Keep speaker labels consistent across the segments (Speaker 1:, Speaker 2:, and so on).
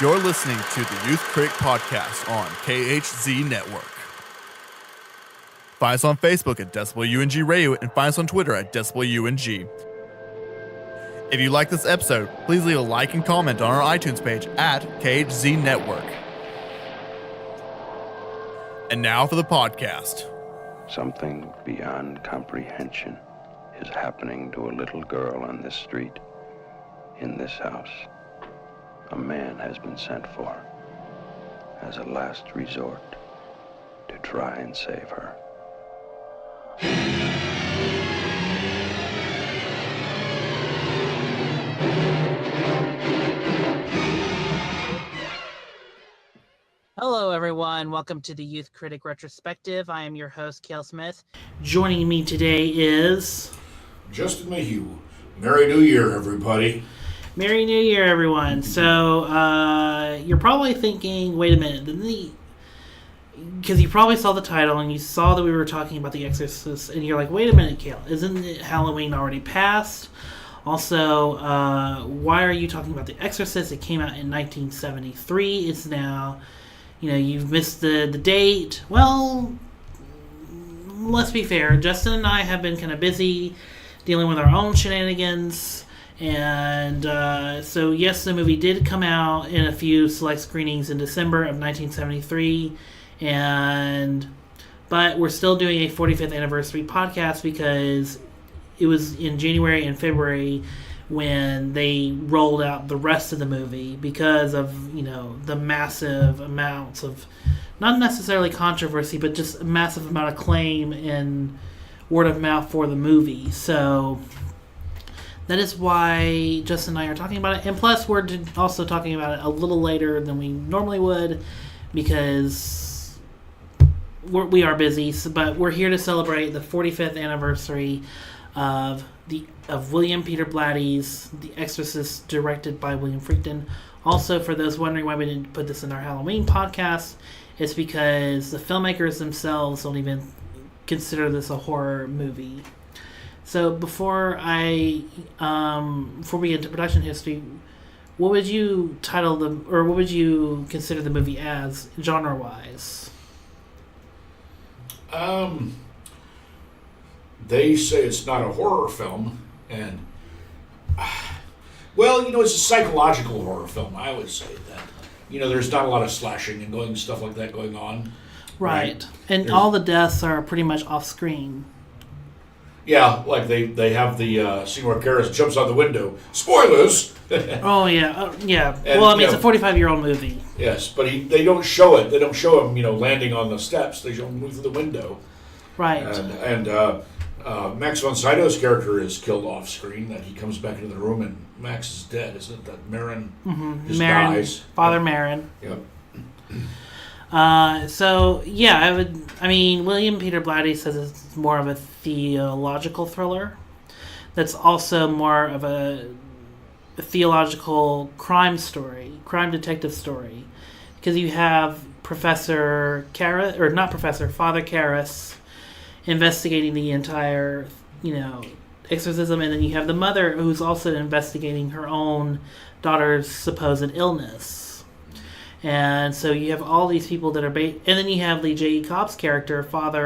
Speaker 1: You're listening to the Youth Critic Podcast on KHZ Network. Find us on Facebook at DecibelUNG Radio and find us on Twitter at DecibelUNG. If you like this episode, please leave a like and comment on our iTunes page at KHZ Network. And now for the podcast.
Speaker 2: Something beyond comprehension is happening to a little girl on this street, in this house. A man has been sent for as a last resort to try and save her.
Speaker 3: Hello, everyone. Welcome to the Youth Critic Retrospective. I am your host, Cale Smith. Joining me today is
Speaker 4: Justin Mayhew. Merry New Year, everybody.
Speaker 3: Merry New Year, everyone. So, you're probably thinking, wait a minute, because you probably saw the title and you saw that we were talking about The Exorcist, and you're like, wait a minute, Cale, isn't it Halloween already passed? Also, why are you talking about The Exorcist? It came out in 1973. It's now, you've missed the date. Well, let's be fair. Justin and I have been kind of busy dealing with our own shenanigans. And so, yes, the movie did come out in a few select screenings in December of 1973, but we're still doing a 45th anniversary podcast because it was in January and February when they rolled out the rest of the movie because of, the massive amounts of, not necessarily controversy, but just a massive amount of acclaim and word of mouth for the movie. So that is why Justin and I are talking about it. And plus, we're also talking about it a little later than we normally would because we are busy. But we're here to celebrate the 45th anniversary of William Peter Blatty's The Exorcist, directed by William Friedkin. Also, for those wondering why we didn't put this in our Halloween podcast, it's because the filmmakers themselves don't even consider this a horror movie. So before we get into production history, what would you what would you consider the movie as, genre-wise?
Speaker 4: They say it's not a horror film, and it's a psychological horror film. I would say that. There's not a lot of slashing and stuff like that going on.
Speaker 3: Right. And all the deaths are pretty much off-screen.
Speaker 4: Yeah, like they have the scene where Karras jumps out the window. Spoilers!
Speaker 3: Oh, yeah. Yeah.
Speaker 4: And,
Speaker 3: it's a 45-year-old movie.
Speaker 4: Yes, but they don't show it. They don't show him, landing on the steps. They show him move through the window. Right. And Max von Sydow's character is killed off screen. That he comes back into the room and Max is dead. Isn't it that Marin just dies?
Speaker 3: Father Marin.
Speaker 4: Yep.
Speaker 3: William Peter Blatty says it's more of a theological thriller. That's also more of a theological crime detective story. Because you have Father Karras investigating the entire, exorcism, and then you have the mother who's also investigating her own daughter's supposed illness. And so you have all these people that are and then you have Lee J. Cobb's character, Detective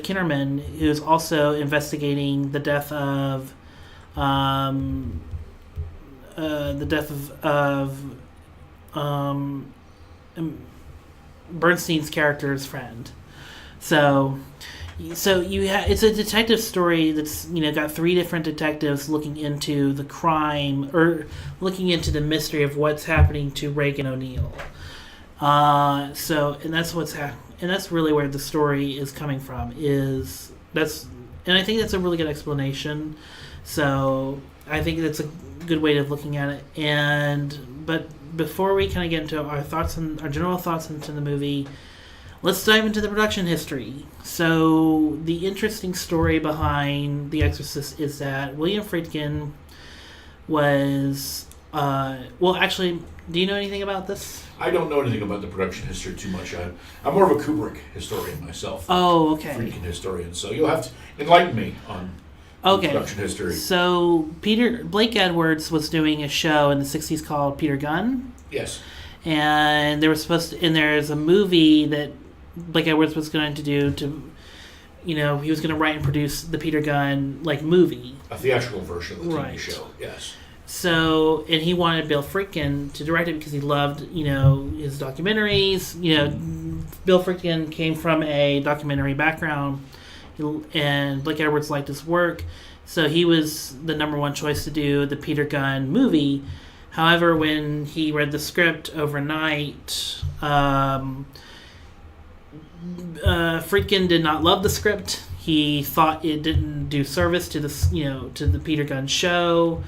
Speaker 3: Kinnerman, who's also investigating the death of Bernstein's character's friend. So it's a detective story that's got three different detectives looking into the crime or looking into the mystery of what's happening to Reagan O'Neill. And that's really where the story is coming from. And I think that's a really good explanation. So I think that's a good way of looking at it. But before we kind of get into our general thoughts into the movie, let's dive into the production history. So the interesting story behind The Exorcist is that William Friedkin was... do you know anything about this?
Speaker 4: I don't know anything about the production history too much. I'm more of a Kubrick historian myself.
Speaker 3: Oh, okay.
Speaker 4: Friedkin historian. So you'll have to enlighten me on production history.
Speaker 3: So Blake Edwards was doing a show in the 60s called Peter Gunn.
Speaker 4: Yes.
Speaker 3: And there's a movie that Blake Edwards was going to do he was going to write and produce the Peter Gunn movie.
Speaker 4: A theatrical version of the TV show, yes.
Speaker 3: So, and he wanted Bill Friedkin to direct it because he loved, his documentaries. Bill Friedkin came from a documentary background, and Blake Edwards liked his work. So he was the number one choice to do the Peter Gunn movie. However, when he read the script overnight, Friedkin did not love the script. He thought it didn't do service to to the Peter Gunn show.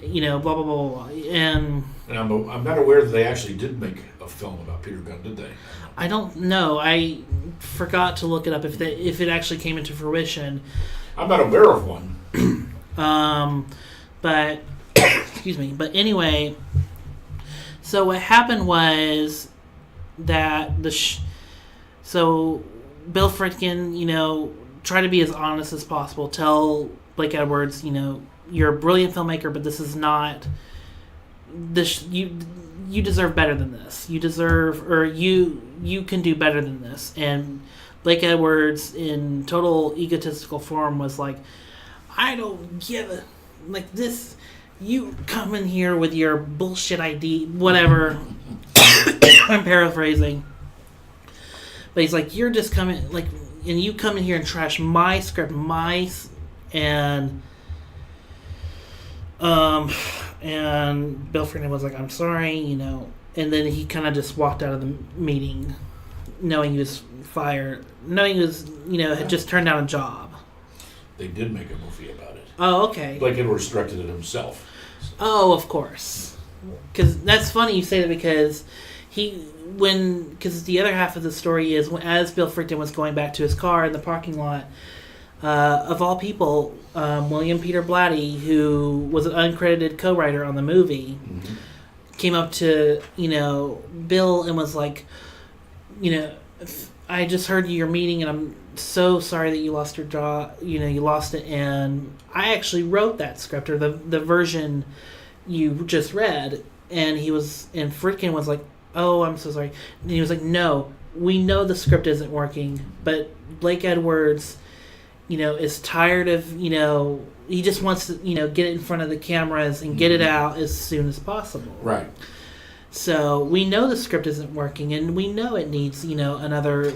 Speaker 3: Blah blah blah blah. And
Speaker 4: I'm not aware that they actually did make a film about Peter Gunn, did they?
Speaker 3: I don't know. I forgot to look it up if it actually came into fruition.
Speaker 4: I'm not aware of one.
Speaker 3: But excuse me. But anyway, so what happened was that so Bill Friedkin, tried to be as honest as possible. Tell Blake Edwards, you're a brilliant filmmaker, but this is not this. You deserve better than this. You can do better than this. And Blake Edwards, in total egotistical form, was like, I don't give a this. You come in here with your bullshit ID, whatever. I'm paraphrasing. But he's like, you're just coming, and you come in here and trash my script, and Bill Friedkin was like, I'm sorry, and then he kind of just walked out of the meeting, knowing he was fired, knowing he was, had just turned down a job.
Speaker 4: They did make a movie about it.
Speaker 3: Oh, okay.
Speaker 4: Blake Edwards directed it himself.
Speaker 3: Oh, of course. Because that's funny you say that because because the other half of the story is as Bill Friedkin was going back to his car in the parking lot, of all people, William Peter Blatty, who was an uncredited co-writer on the movie, came up to Bill and was like, I just heard your meeting and I'm so sorry that you lost your job. You lost it, and I actually wrote that script, or the version you just read. And Friedkin was like, oh, I'm so sorry. And he was like, no, we know the script isn't working, but Blake Edwards, is tired of, he just wants to, get it in front of the cameras and get it out as soon as possible.
Speaker 4: Right.
Speaker 3: So we know the script isn't working, and we know it needs, another,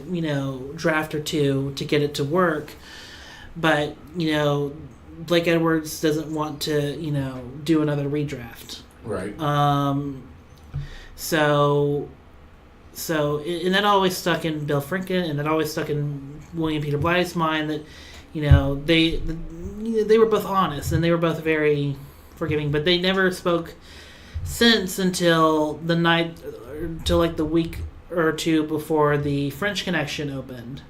Speaker 3: draft or two to get it to work. But, Blake Edwards doesn't want to, do another redraft.
Speaker 4: Right.
Speaker 3: So and that always stuck in Bill Friedkin, and that always stuck in William Peter Blatty's mind that, they were both honest and they were both very forgiving, but they never spoke since until the week or two before the French Connection opened.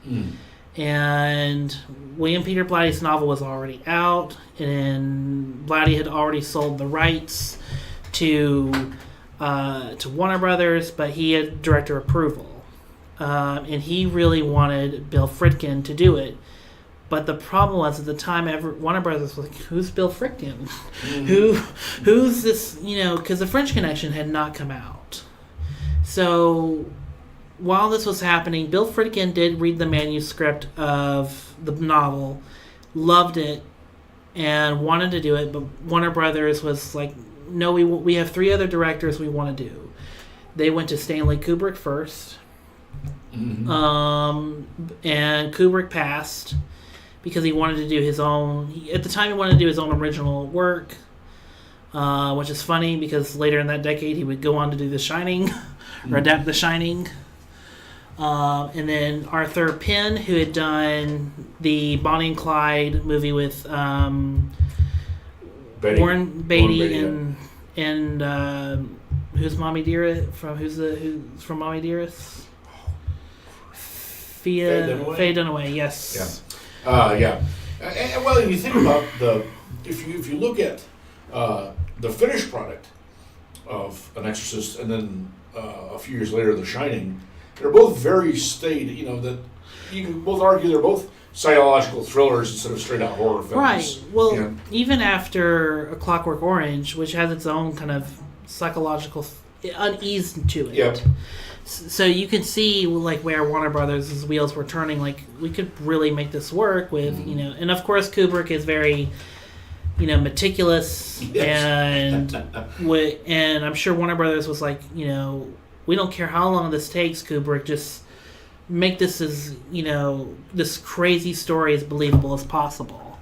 Speaker 3: And William Peter Blatty's novel was already out, and Blatty had already sold the rights to Warner Brothers, but he had director approval, and he really wanted Bill Friedkin to do it. But the problem was, at the time, Warner Brothers was like, "Who's Bill Friedkin? Who's this?" Because the French Connection had not come out. So while this was happening, Bill Friedkin did read the manuscript of the novel, loved it, and wanted to do it. But Warner Brothers was like, no, we have three other directors we want to do. They went to Stanley Kubrick first. And Kubrick passed because he wanted to do his own... At the time, he wanted to do his own original work, which is funny because later in that decade, he would go on to do The Shining, or adapt The Shining. And then Arthur Penn, who had done the Bonnie and Clyde movie with... Warren Beatty and who's Mommy Dearest who's from Mommy Dearest? Faye Dunaway, yes.
Speaker 4: Yeah. Well, if you think about if you look at the finished product of An Exorcist, and then a few years later, The Shining, They're both very staid. That you can both argue they're both psychological thrillers instead of straight out horror films.
Speaker 3: Right. Well, even after A Clockwork Orange, which has its own kind of psychological unease to it.
Speaker 4: Yep.
Speaker 3: So you can see where Warner Brothers' wheels were turning. We could really make this work with and of course Kubrick is very meticulous and I'm sure Warner Brothers was like we don't care how long this takes, Kubrick, just make this as this crazy story as believable as possible.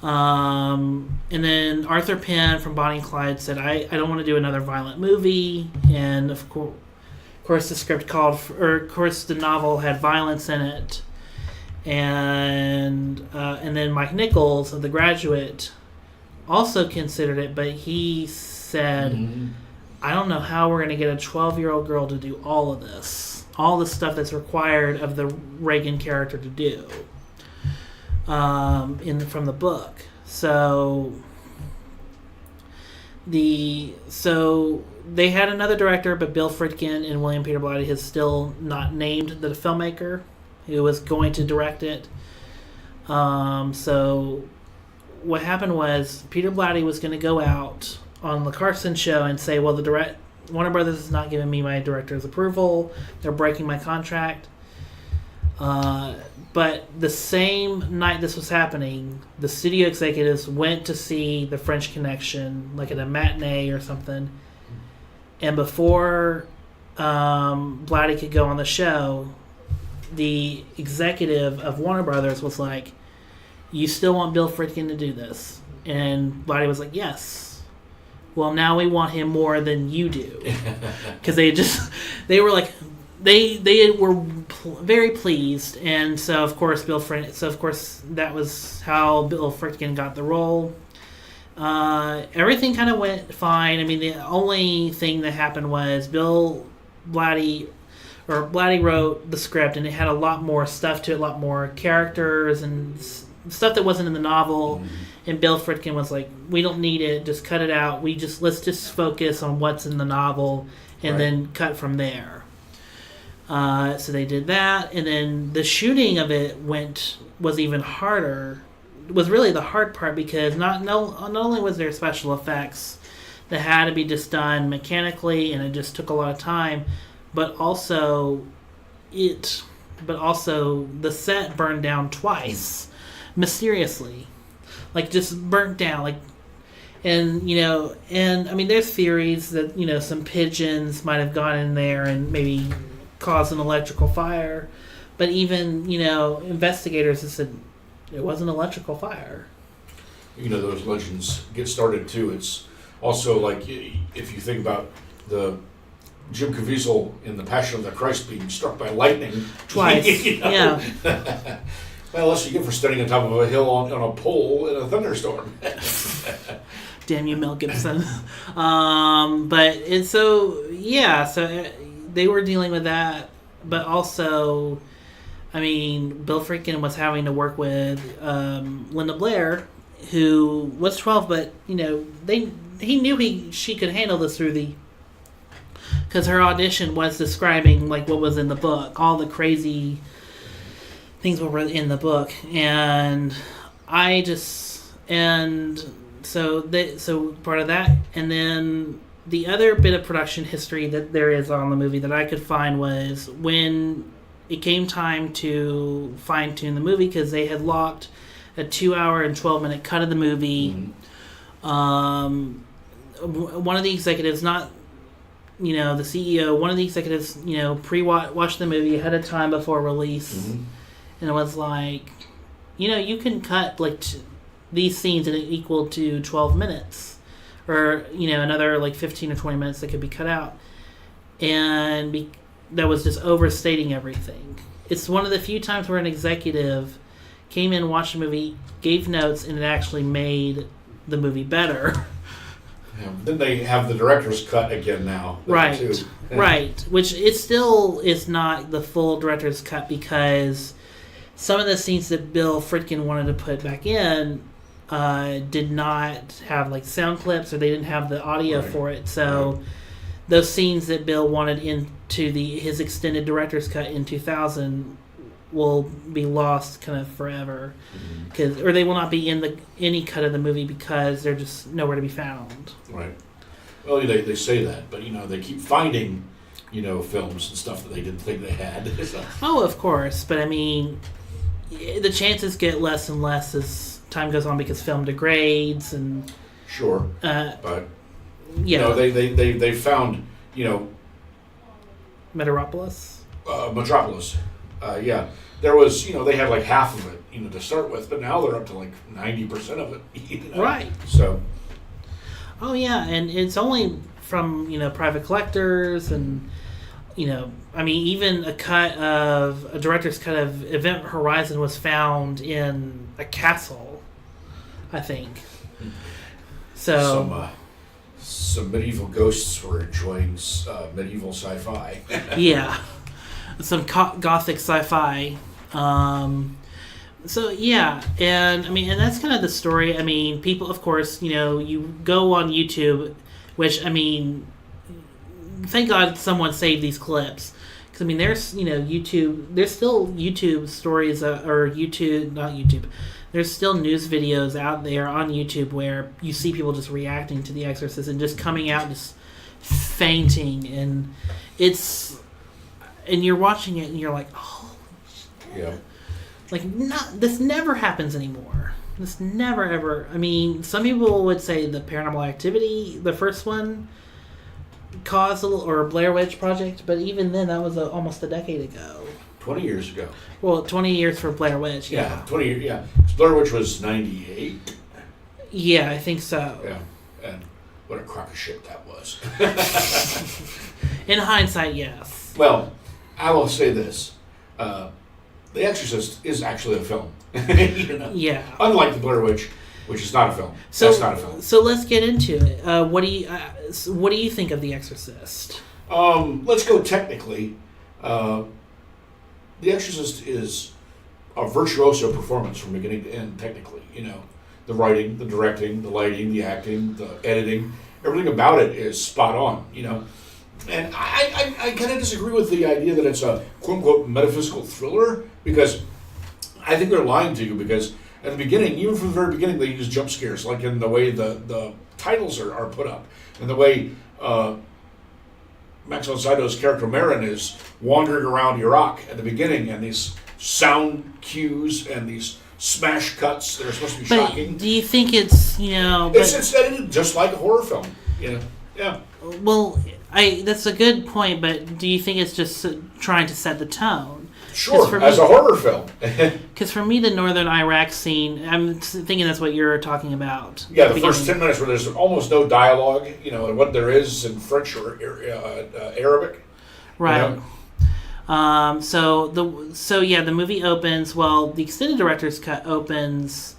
Speaker 3: And then Arthur Penn from Bonnie and Clyde said, I don't want to do another violent movie, and of course the script the novel had violence in it, and then Mike Nichols of The Graduate also considered it, but he said, I don't know how we're going to get a 12-year-old girl to do all of this. All the stuff that's required of the Reagan character to do from the book. So they had another director, but Bill Friedkin and William Peter Blatty has still not named the filmmaker who was going to direct it. So what happened was Peter Blatty was going to go out on the Carson show and say, well, Warner Brothers is not giving me my director's approval. They're breaking my contract. But the same night this was happening, the studio executives went to see The French Connection, at a matinee or something. And before Blatty could go on the show, the executive of Warner Brothers was like, you still want Bill Friedkin to do this? And Blatty was like, yes. Well, now we want him more than you do, because they were very pleased, and so of course that was how Bill Friedkin got the role. Everything kind of went fine. I mean, the only thing that happened was Blatty wrote the script, and it had a lot more stuff to it, a lot more characters and stuff that wasn't in the novel. And Bill Friedkin was like, we don't need it, just cut it out. Let's just focus on what's in the novel and then cut from there. So they did that, and then the shooting of it was even harder. Was really the hard part, because not only was there special effects that had to be just done mechanically, and it just took a lot of time, but also the set burned down twice, mysteriously. Just burnt down, and I mean, there's theories that some pigeons might have gone in there and maybe caused an electrical fire, but even investigators have said it wasn't electrical fire.
Speaker 4: Those legends get started too. It's also if you think about the Jim Caviezel in The Passion of the Christ being struck by lightning
Speaker 3: twice. Yeah.
Speaker 4: Well, that's what you get for standing on top of a hill on a pole in a thunderstorm.
Speaker 3: Damn you, Mel Gibson. So they were dealing with that, but also, I mean, Bill Friedkin was having to work with Linda Blair, who was 12, but he knew she could handle this because her audition was describing what was in the book, all the crazy things were in the book, and so part of that, and then the other bit of production history that there is on the movie that I could find was when it came time to fine tune the movie, because they had locked a 2-hour and 12-minute cut of the movie. Mm-hmm. One of the executives, not the CEO, one of the executives, watched the movie ahead of time before release. Mm-hmm. And it was like, you can cut these scenes and it equal to 12 minutes, or another 15 or 20 minutes that could be cut out, and that was just overstating everything. It's one of the few times where an executive came in, watched the movie, gave notes, and it actually made the movie better.
Speaker 4: Yeah, then they have the director's cut again now.
Speaker 3: Right,
Speaker 4: too.
Speaker 3: Right. Which it still is not the full director's cut, because some of the scenes that Bill Friedkin wanted to put back in did not have sound clips, or they didn't have the audio for it. So those scenes that Bill wanted into his extended director's cut in 2000 will be lost kind of forever, or they will not be in any cut of the movie because they're just nowhere to be found.
Speaker 4: Right. Well, they say that, but they keep finding films and stuff that they didn't think they had.
Speaker 3: Oh, of course, but I mean, the chances get less and less as time goes on because film degrades and.
Speaker 4: Sure. But
Speaker 3: yeah,
Speaker 4: they found
Speaker 3: Metropolis.
Speaker 4: Metropolis. Yeah, there was they had like half of it to start with, but now they're up to like 90% of it.
Speaker 3: Right.
Speaker 4: So.
Speaker 3: Oh yeah, and it's only from private collectors and I mean even a director's cut of Event Horizon was found in a castle, I think. So
Speaker 4: some medieval ghosts were enjoying medieval sci-fi.
Speaker 3: Yeah, some gothic sci-fi. So yeah, and I mean, and that's kind of the story. I mean, people, of course, you go on YouTube, which I mean, thank God someone saved these clips. Because I mean, there's YouTube. There's still YouTube stories or YouTube, not YouTube. There's still news videos out there on YouTube where you see people just reacting to The Exorcist and just coming out just fainting, and you're watching it and you're like, oh,
Speaker 4: yeah.
Speaker 3: Like, this never happens anymore. This never, ever. I mean, some people would say the Paranormal Activity, the first one, caused or Blair Witch Project, but even then, that was almost a decade ago.
Speaker 4: 20 years ago.
Speaker 3: Well, 20 years for Blair Witch,
Speaker 4: yeah. 20 years, yeah. Blair Witch was 98.
Speaker 3: Yeah, I think so.
Speaker 4: Yeah, and what a crock of shit that was.
Speaker 3: In hindsight, yes.
Speaker 4: Well, I will say this. The Exorcist is actually a film.
Speaker 3: Yeah.
Speaker 4: Unlike the Blair Witch, which is not a film. That's not a film.
Speaker 3: So let's get into it. What do you think of The Exorcist?
Speaker 4: Let's go technically. The Exorcist is a virtuoso performance from beginning to end, technically. The writing, the directing, the lighting, the acting, the editing, everything about it is spot on, And I kind of disagree with the idea that it's a quote-unquote metaphysical thriller, because I think they're lying to you, because at the beginning, even from the very beginning, they use jump scares, like in the way the titles are put up, and the way Max von Sydow's character Marin is wandering around Iraq at the beginning, and these sound cues and these smash cuts that are supposed to be shocking.
Speaker 3: Do you think it's,
Speaker 4: It's edited just like a horror film, Yeah.
Speaker 3: Well, that's a good point, but do you think it's just trying to set the tone?
Speaker 4: Sure, as a horror film.
Speaker 3: Because for me, the Northern Iraq scene, I'm thinking that's what you're talking about.
Speaker 4: Yeah, the first 10 minutes where there's almost no dialogue, and what there is in French or Arabic.
Speaker 3: Right. So the movie opens. Well, the extended director's cut opens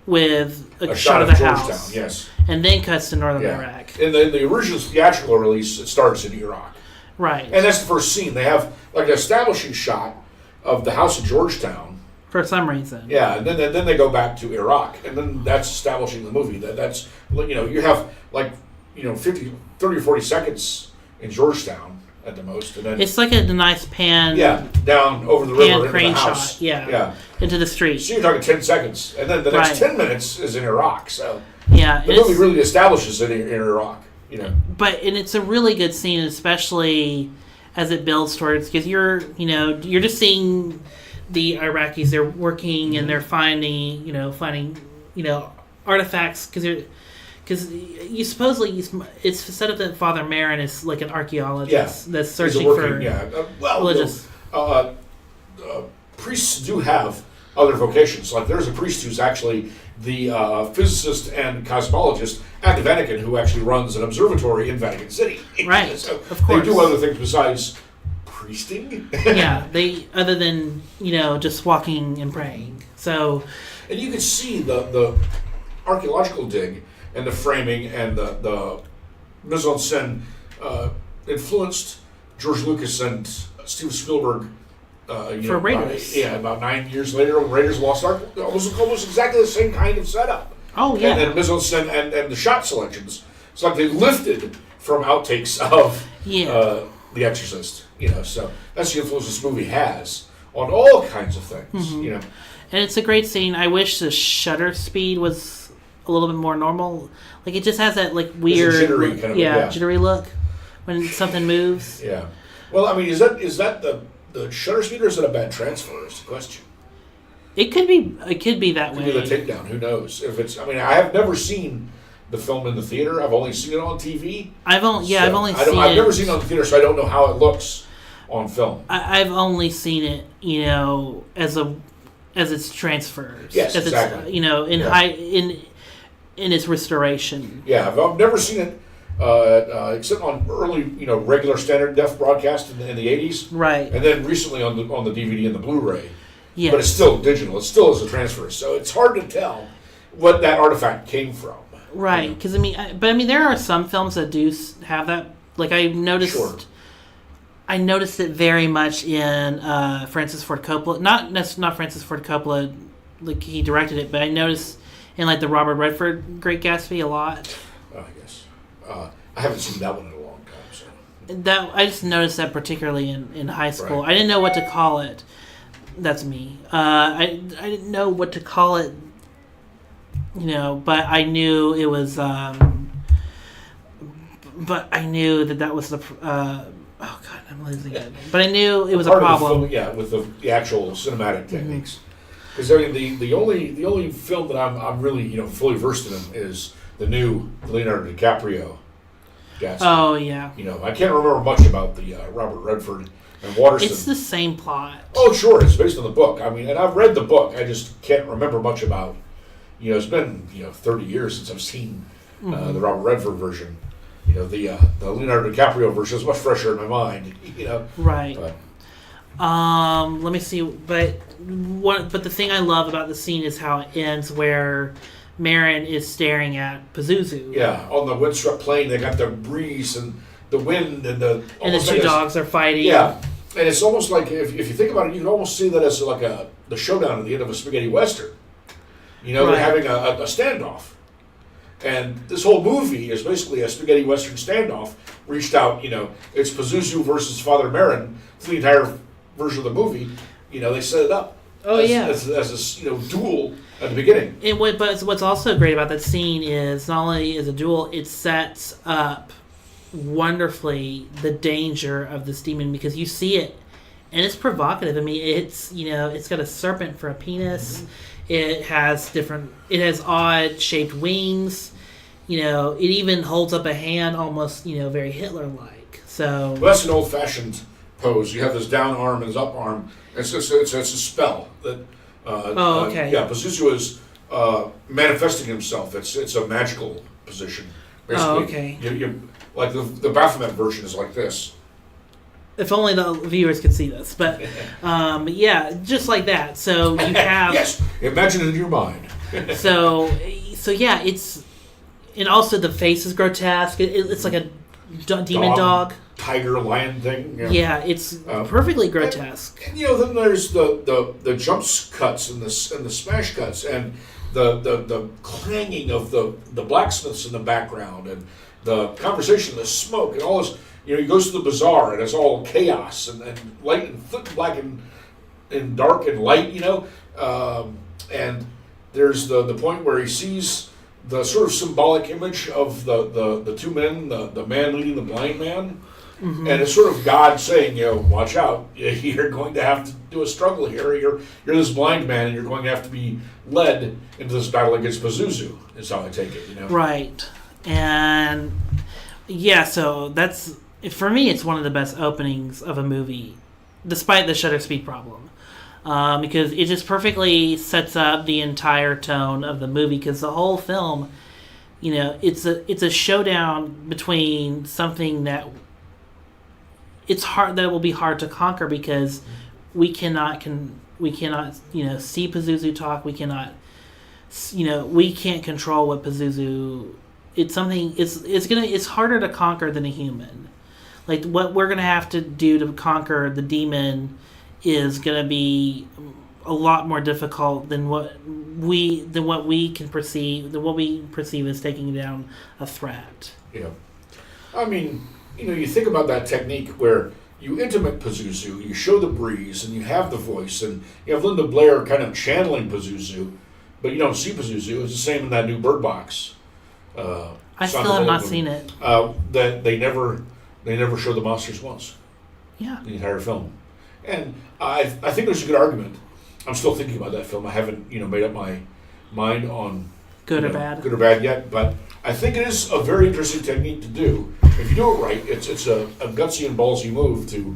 Speaker 3: with a shot of the house.
Speaker 4: Yes.
Speaker 3: And then cuts to Northern Iraq.
Speaker 4: In the original theatrical release, it starts in Iraq.
Speaker 3: Right.
Speaker 4: And that's the first scene. They have like an establishing shot of the house in Georgetown.
Speaker 3: For some reason.
Speaker 4: Yeah, and then they go back to Iraq, and then that's establishing the movie. That's you have 30 or 40 seconds in Georgetown at the most, and then
Speaker 3: it's like a nice pan.
Speaker 4: Yeah, down over the river into
Speaker 3: crane
Speaker 4: the house.
Speaker 3: Shot. Yeah. Into the street.
Speaker 4: So you're talking 10 seconds, and then the next 10 minutes is in Iraq. So
Speaker 3: yeah,
Speaker 4: the movie really establishes it in Iraq.
Speaker 3: But it's a really good scene, especially as it builds towards, because you're just seeing the Iraqis. They're working and they're finding artifacts because you supposedly it's set up that Father Marin is like an archaeologist that's searching for religious.
Speaker 4: Priests do have other vocations. Like there's a priest who's actually the physicist and cosmologist at the Vatican who actually runs an observatory in Vatican City.
Speaker 3: Right,
Speaker 4: So
Speaker 3: of course.
Speaker 4: They do other things besides priesting.
Speaker 3: Yeah, other than just walking and praying. So,
Speaker 4: and you can see the archaeological dig and the framing and the mise en scène influenced George Lucas and Steven Spielberg.
Speaker 3: For Raiders.
Speaker 4: About 9 years later, Raiders of the Lost Ark, almost exactly the same kind of setup.
Speaker 3: Oh, yeah.
Speaker 4: And then mise en scène and the shot selections. It's like they lifted from outtakes of
Speaker 3: Yeah.
Speaker 4: The Exorcist. So that's the influence this movie has on all kinds of things.
Speaker 3: And it's a great scene. I wish the shutter speed was a little bit more normal. Like it just has that like weird,
Speaker 4: jittery kind of
Speaker 3: jittery look when something moves.
Speaker 4: Yeah. Well, I mean, is that the shutter speed, or is it a bad transfer? Is the question.
Speaker 3: It could be that way.
Speaker 4: Could be the takedown. Who knows? If it's, I mean, I have never seen the film in the theater. I've only seen it on TV.
Speaker 3: I've only seen it.
Speaker 4: I've never seen it on the theater, so I don't know how it looks on film.
Speaker 3: I've only seen it, as it's transfers.
Speaker 4: Yes,
Speaker 3: as
Speaker 4: exactly.
Speaker 3: It's, in its restoration.
Speaker 4: Yeah, I've never seen it except on early, regular standard def broadcast in the 80s.
Speaker 3: Right.
Speaker 4: And then recently on the DVD and the Blu-ray.
Speaker 3: Yeah.
Speaker 4: But it's still digital. It still is a transfer, so it's hard to tell what that artifact came from.
Speaker 3: Right, because there are some films that do have that. Like I noticed, I noticed it very much in Francis Ford Coppola. Not Francis Ford Coppola, like he directed it, but I noticed in like the Robert Redford Great Gatsby a lot.
Speaker 4: I guess I haven't seen that one in a long time. So
Speaker 3: that I just noticed that particularly in high school.
Speaker 4: Right.
Speaker 3: I didn't know what to call it. That's me. I didn't know what to call it. But I knew it was. But I knew that was the. Oh God, I'm losing it. But I knew it was a problem.
Speaker 4: With the actual cinematic techniques. Because the only film that I'm really fully versed in is the new Leonardo DiCaprio Gatsby.
Speaker 3: Oh yeah.
Speaker 4: I can't remember much about the Robert Redford and Waterston.
Speaker 3: It's the same plot.
Speaker 4: Oh sure, it's based on the book. I mean, and I've read the book. I just can't remember much about. It's been 30 years since I've seen the Robert Redford version. The Leonardo DiCaprio version is much fresher in my mind.
Speaker 3: Right. But. Let me see. But the thing I love about the scene is how it ends, where Marin is staring at Pazuzu.
Speaker 4: Yeah, on the windswept plain, they got the breeze and the wind and the
Speaker 3: two dogs are fighting.
Speaker 4: Yeah, and it's almost like if you think about it, you can almost see that as like the showdown at the end of a spaghetti western. They're having a standoff. And this whole movie is basically a spaghetti western standoff reached out, it's Pazuzu versus Father Marin for the entire version of the movie. They set it up as a duel at the beginning.
Speaker 3: But what's also great about that scene is not only is a duel, it sets up wonderfully the danger of this demon, because you see it and it's provocative. I mean, it's got a serpent for a penis. Mm-hmm. It has odd shaped wings. It even holds up a hand, almost, very Hitler-like. So
Speaker 4: well, that's an old-fashioned pose. You have this down arm and his up arm. It's a spell that.
Speaker 3: Okay.
Speaker 4: Pazuzu is manifesting himself. It's a magical position. Basically,
Speaker 3: okay.
Speaker 4: You like the Baphomet version is like this.
Speaker 3: If only the viewers could see this, but just like that. So you have
Speaker 4: yes, imagine it in your mind.
Speaker 3: so yeah, it's, and also the face is grotesque. It's like a demon dog,
Speaker 4: tiger, lion thing.
Speaker 3: Yeah, it's perfectly grotesque.
Speaker 4: And then there's the jump cuts and the smash cuts and the clanging of the blacksmiths in the background and the conversation, the smoke, and all this. He goes to the bazaar and it's all chaos and light and black and dark and light, and there's the point where he sees the sort of symbolic image of the two men, the man leading the blind man, and it's sort of God saying, watch out, you're going to have to do a struggle here. You're this blind man and you're going to have to be led into this battle against Pazuzu, is how I take it,
Speaker 3: Right. And yeah, so that's, for me, it's one of the best openings of a movie, despite the shutter speed problem, because it just perfectly sets up the entire tone of the movie. Because the whole film, it's a showdown between something that will be hard to conquer, because we cannot see Pazuzu talk. We cannot, we can't control what Pazuzu. It's something. It's harder to conquer than a human. Like, what we're gonna have to do to conquer the demon is gonna be a lot more difficult than what we perceive as taking down a threat.
Speaker 4: Yeah. I mean, you think about that technique where you intimate Pazuzu, you show the breeze, and you have the voice, and you have Linda Blair kind of channeling Pazuzu, but you don't see Pazuzu. It's the same in that new Bird Box.
Speaker 3: I still have not seen it.
Speaker 4: That they never show the monsters once.
Speaker 3: Yeah.
Speaker 4: The entire film, and I think there's a good argument. I'm still thinking about that film. I haven't made up my mind on
Speaker 3: good or
Speaker 4: bad yet, but I think it is a very interesting technique to do. If you do it right, it's a gutsy and ballsy move to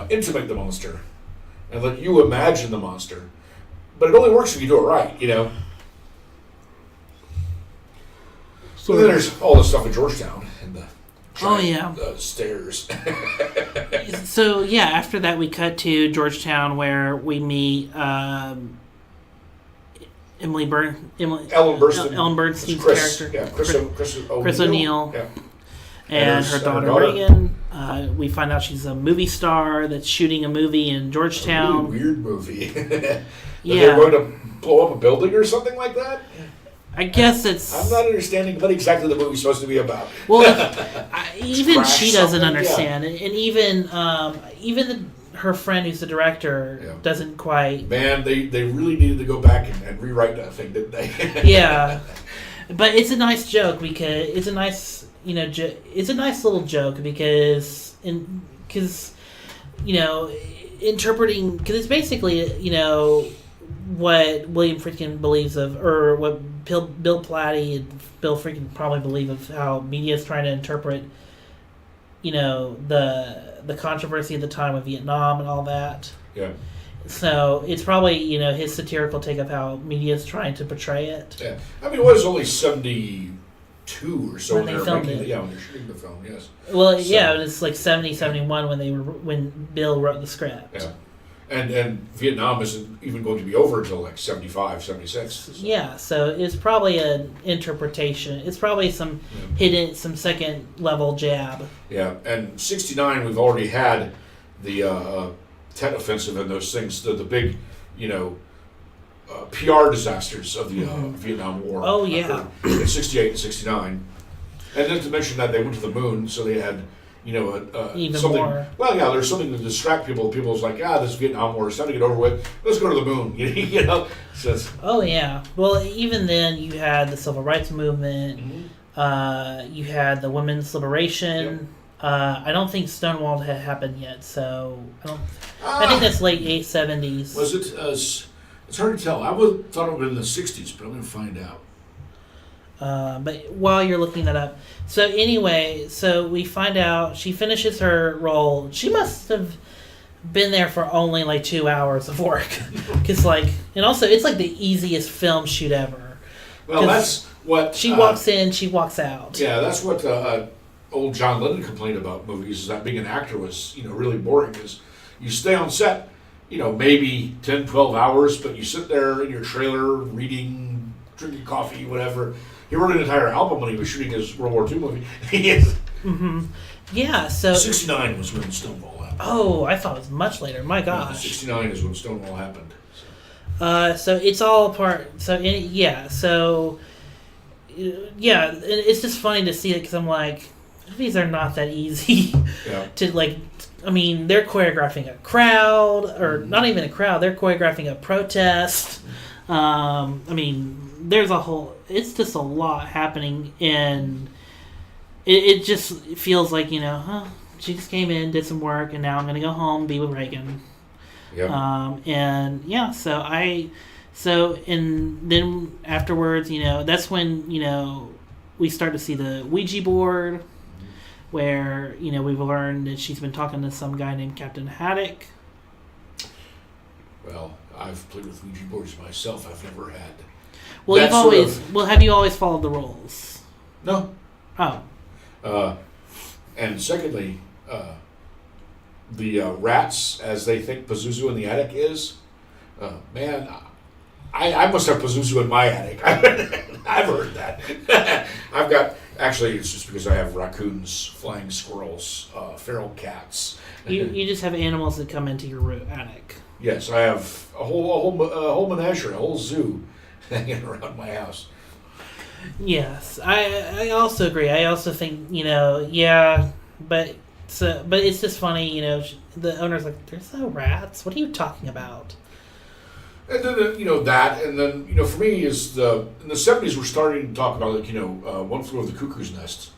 Speaker 4: intimate the monster and let you imagine the monster. But it only works if you do it right, So then there's all the stuff in Georgetown and the stairs.
Speaker 3: So yeah, after that we cut to Georgetown where we meet Ellen Bernstein's character.
Speaker 4: Yeah, Chris
Speaker 3: O'Neill.
Speaker 4: Yeah.
Speaker 3: And her daughter Reagan. We find out she's a movie star that's shooting a movie in Georgetown.
Speaker 4: A really weird movie. They're going to blow up a building or something like that?
Speaker 3: I guess it's...
Speaker 4: I'm not understanding what exactly the movie's supposed to be about.
Speaker 3: Well, even she doesn't understand. Yeah. And even her friend who's the director doesn't quite...
Speaker 4: Man, they really needed to go back and rewrite that thing, didn't they?
Speaker 3: Yeah. But it's a nice joke because... It's a nice, it's a nice little joke because... interpreting... Because it's basically, what William Friedkin believes of... Or what Bill Platty and Bill Friedkin probably believe of how media is trying to interpret, the controversy at the time of Vietnam and all that.
Speaker 4: Yeah.
Speaker 3: So it's probably, his satirical take of how media is trying to portray it.
Speaker 4: Yeah. I mean, it was only 72 or so
Speaker 3: when they filmed it.
Speaker 4: Yeah, when they're shooting the film, yes.
Speaker 3: Well, yeah, it was like 70, 71 when Bill wrote the script.
Speaker 4: Yeah. And Vietnam isn't even going to be over until like 75, 76. So.
Speaker 3: Yeah, so it's probably an interpretation. It's probably some some second level jab.
Speaker 4: Yeah, and 69 we've already had the Tet Offensive and those things, the big, PR disasters of the Vietnam War.
Speaker 3: Oh, yeah.
Speaker 4: In 68 and 69. And then to mention that they went to the moon, so they had...
Speaker 3: even
Speaker 4: something
Speaker 3: more.
Speaker 4: Well, yeah, there's something to distract people. People's like, this Vietnam War is time to get over with. Let's go to the moon. So
Speaker 3: oh yeah. Well, even then, you had the civil rights movement.
Speaker 4: Mm-hmm.
Speaker 3: You had the women's liberation.
Speaker 4: Yep.
Speaker 3: I don't think Stonewall had happened yet, so I think that's late 70s.
Speaker 4: Was it? It's hard to tell. I thought it would have been in the 60s, but I'm going to find out.
Speaker 3: But while you're looking that up, so anyway, we find out she finishes her role. She must have been there for only like 2 hours of work, because and also it's like the easiest film shoot ever.
Speaker 4: Well, that's what
Speaker 3: she walks in, she walks out.
Speaker 4: Yeah, that's what old John Lennon complained about movies, is that being an actor was really boring, because you stay on set maybe 10, 12 hours, but you sit there in your trailer reading, drinking coffee, whatever. He wrote an entire album when he was shooting his World War II movie.
Speaker 3: Mm-hmm. Yeah, so...
Speaker 4: 69 was when Stonewall happened.
Speaker 3: Oh, I thought it was much later. My gosh.
Speaker 4: No, 69 is when Stonewall happened.
Speaker 3: So it's all part... it's just funny to see it, because I'm like, these are not that easy to, I mean, they're choreographing a crowd, or not even a crowd, they're choreographing a protest. I mean... it's just a lot happening, and it just feels like, she just came in, did some work, and now I'm going to go home, be with Reagan.
Speaker 4: Yep.
Speaker 3: And then afterwards, that's when, we start to see the Ouija board, where, we've learned that she's been talking to some guy named Captain Haddock.
Speaker 4: Well, I've played with Ouija boards myself. I've never had...
Speaker 3: Well, have you always followed the rules?
Speaker 4: No.
Speaker 3: Oh.
Speaker 4: And secondly, the rats, as they think Pazuzu in the attic is, man, I must have Pazuzu in my attic. I've heard that. I've got, actually, it's just because I have raccoons, flying squirrels, feral cats.
Speaker 3: You just have animals that come into your attic.
Speaker 4: Yes, I have a whole menagerie, a whole zoo hanging around my house.
Speaker 3: Yes, I also agree. I also think, but it's just funny, the owner's like, there's no rats. What are you talking about?
Speaker 4: And then, that, and then, for me, is in the 70s, we're starting to talk about, One Flew Over the Cuckoo's Nest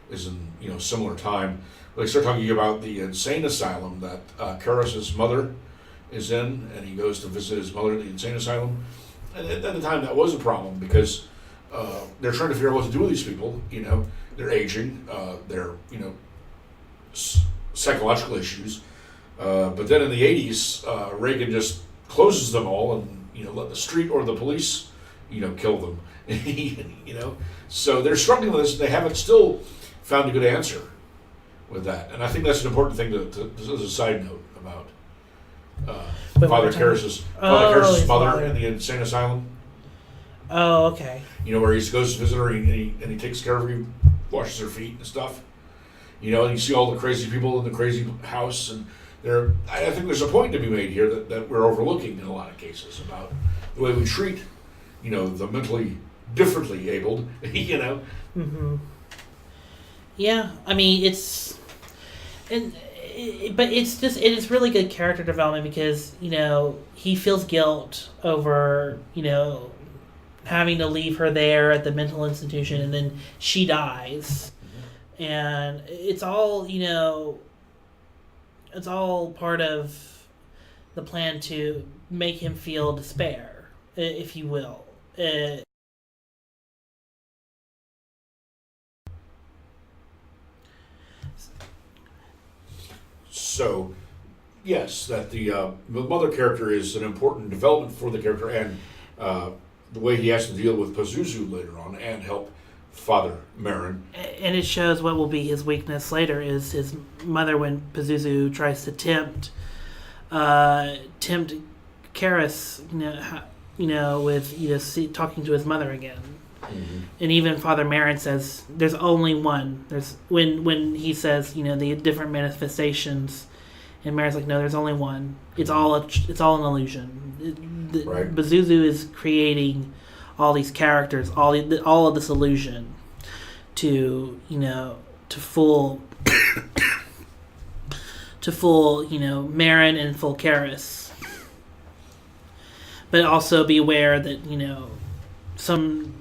Speaker 4: is in, similar time. They start talking about the insane asylum that Karras' mother is in, and he goes to visit his mother at the insane asylum. And at the time, that was a problem because they're trying to figure out what to do with these people. They're aging, they're, psychological issues. But then in the 80s, Reagan just closes them all and, let the street or the police, kill them. So they're struggling with this. They haven't still found a good answer with that. And I think that's an important thing to as a side note about Father Karras' mother in the insane asylum.
Speaker 3: Oh, okay.
Speaker 4: Where he goes to visit her and he takes care of her, he washes her feet and stuff. And you see all the crazy people in the crazy house, and I think there's a point to be made here that we're overlooking in a lot of cases about the way we treat, the mentally differently abled,
Speaker 3: Mm-hmm. Yeah, I mean, but it is really good character development because, he feels guilt over, having to leave her there at the mental institution, and then she dies. And it's all, it's all part of the plan to make him feel despair, if you will.
Speaker 4: So, yes, that the mother character is an important development for the character, and the way he has to deal with Pazuzu later on and help Father Merrin.
Speaker 3: And it shows what will be his weakness later is his mother when Pazuzu tries to tempt Karras, with talking to his mother again.
Speaker 4: Mm-hmm.
Speaker 3: And even Father Merrin says there's only one. There's when he says the different manifestations, and Merrin's like, no, there's only one. It's all an illusion.
Speaker 4: Right.
Speaker 3: Pazuzu is creating all these characters, all of this illusion to fool Merrin and fool Karras. But also be aware that some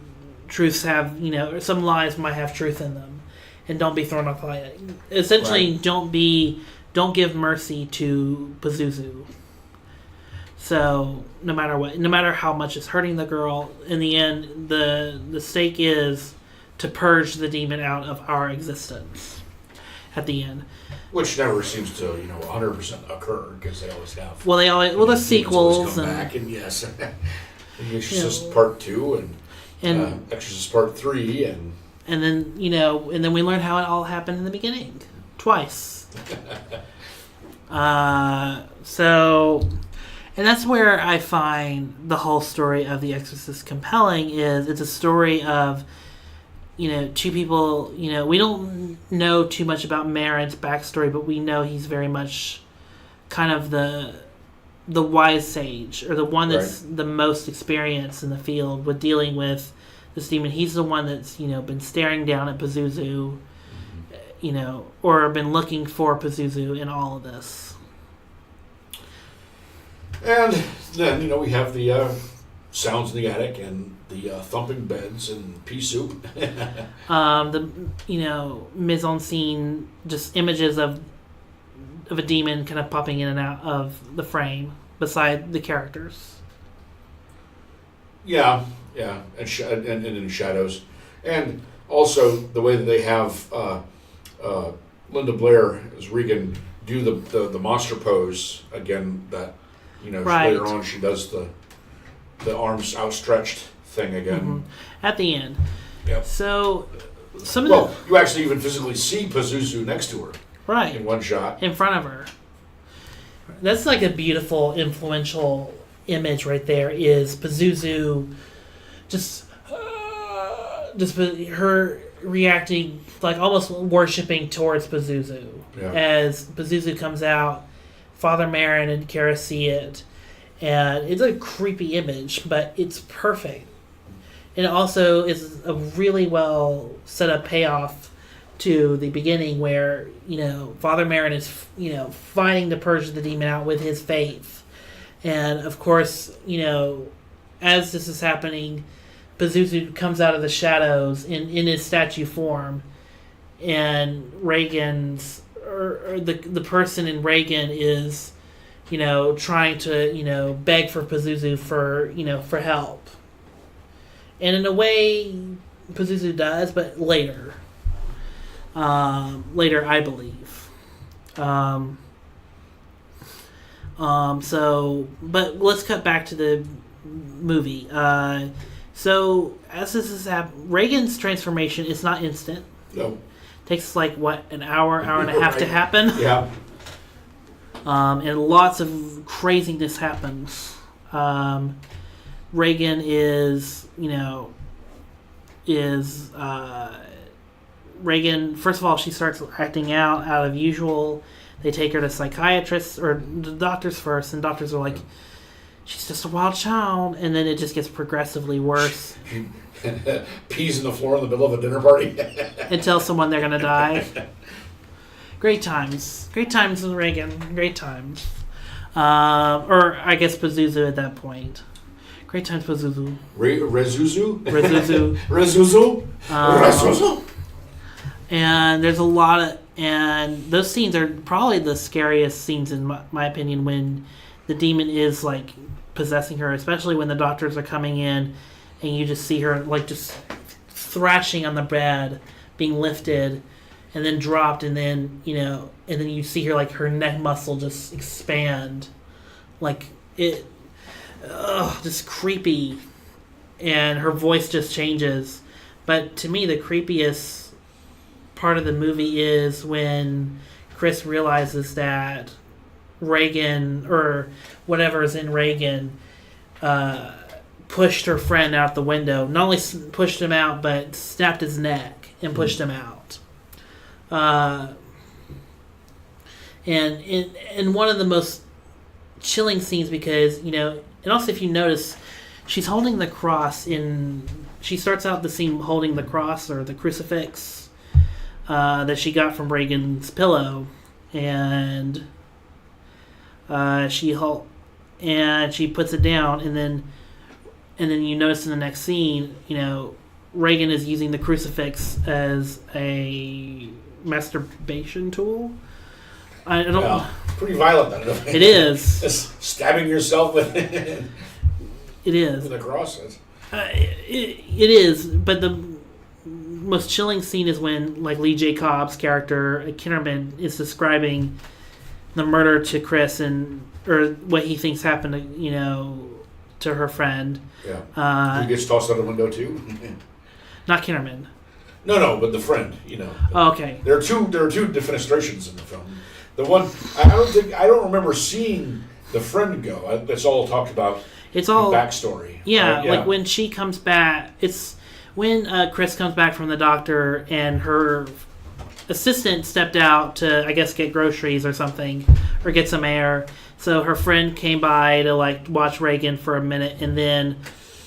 Speaker 3: truths have some lies might have truth in them, and don't be thrown off by it. Essentially,
Speaker 4: right.
Speaker 3: Don't give mercy to Pazuzu. So no matter how much it's hurting the girl, in the end, the stake is to purge the demon out of our existence. At the end,
Speaker 4: which never seems to 100% occur because they always have.
Speaker 3: Well, the sequels
Speaker 4: come back and yes, Exorcist Part 2 and Exorcist Part 3 and
Speaker 3: then we learn how it all happened in the beginning twice. And that's where I find the whole story of The Exorcist compelling. Is it's a story of two people. We don't know too much about Merrin's backstory, but we know he's very much kind of the wise sage, or the one that's
Speaker 4: right.
Speaker 3: the most experienced in the field with dealing with this demon. He's the one that's been staring down at Pazuzu, or been looking for Pazuzu in all of this.
Speaker 4: And then, we have the sounds in the attic and the thumping beds and pea soup.
Speaker 3: The mise en scene, just images of a demon kind of popping in and out of the frame beside the characters.
Speaker 4: Yeah, and in shadows. And also the way that they have Linda Blair as Regan do the monster pose again, that
Speaker 3: right.
Speaker 4: Later on she does the arms outstretched thing again.
Speaker 3: Mm-hmm. At the end.
Speaker 4: Yep.
Speaker 3: So
Speaker 4: you actually even physically see Pazuzu next to her.
Speaker 3: Right.
Speaker 4: In one shot.
Speaker 3: In front of her. That's like a beautiful, influential image right there, is Pazuzu just her reacting, like almost worshipping towards Pazuzu.
Speaker 4: Yeah. As
Speaker 3: Pazuzu comes out, Father Merrin and Karras see it, and it's a creepy image, but it's perfect. And it also is a really well set up payoff to the beginning where, Father Merrin is, fighting to purge the demon out with his faith. And, of course, as this is happening, Pazuzu comes out of the shadows in his statue form. And Reagan's, or the person in Reagan is, trying to, beg for Pazuzu for help. And in a way, Pazuzu does, but later. Later, I believe. But let's cut back to the movie. So, as this is happening, Reagan's transformation is not instant.
Speaker 4: No.
Speaker 3: Takes an hour and a half to happen.
Speaker 4: Yeah.
Speaker 3: And lots of craziness happens. Reagan is, Reagan, first of all, she starts acting out of usual. They take her to psychiatrists or the doctors first, and doctors are like, she's just a wild child. And then it just gets progressively worse.
Speaker 4: Pees in the floor in the middle of a dinner party.
Speaker 3: And tell someone they're going to die. Great times. Great times with Reagan. Great times. Or I guess Pazuzu at that point. Great times, Pazuzu.
Speaker 4: Rezuzu?
Speaker 3: Rezuzu.
Speaker 4: Rezuzu? Rezuzu?
Speaker 3: And there's a lot of... And those scenes are probably the scariest scenes, in my opinion, when the demon is, possessing her. Especially when the doctors are coming in and you just see her, just thrashing on the bed, being lifted... and then dropped, and then, and then you see her, her neck muscle just expand. Just creepy. And her voice just changes. But to me, the creepiest part of the movie is when Chris realizes that Reagan, or whatever is in Reagan, pushed her friend out the window. Not only pushed him out, but snapped his neck and pushed him out. And one of the most chilling scenes, because and also if you notice, she's holding the cross she starts out the scene holding the cross or the crucifix that she got from Reagan's pillow, and she puts it down, and then you notice in the next scene, Reagan is using the crucifix as a masturbation tool. I don't.
Speaker 4: Yeah, pretty violent.
Speaker 3: It is.
Speaker 4: Just stabbing yourself with
Speaker 3: it is.
Speaker 4: With a cross.
Speaker 3: It is, but the most chilling scene is when, Lee J. Cobb's character Kinnerman is describing the murder to Chris or what he thinks happened to her friend.
Speaker 4: Yeah. He gets tossed out the window too.
Speaker 3: Not Kinnerman.
Speaker 4: No, but the friend,
Speaker 3: Oh, okay.
Speaker 4: There are two defenestrations in the film. The one I don't remember seeing the friend go. That's all talked about.
Speaker 3: It's all
Speaker 4: backstory.
Speaker 3: Yeah, when she comes back. It's when Chris comes back from the doctor and her assistant stepped out to, I guess, get groceries or something, or get some air. So her friend came by to watch Reagan for a minute, and then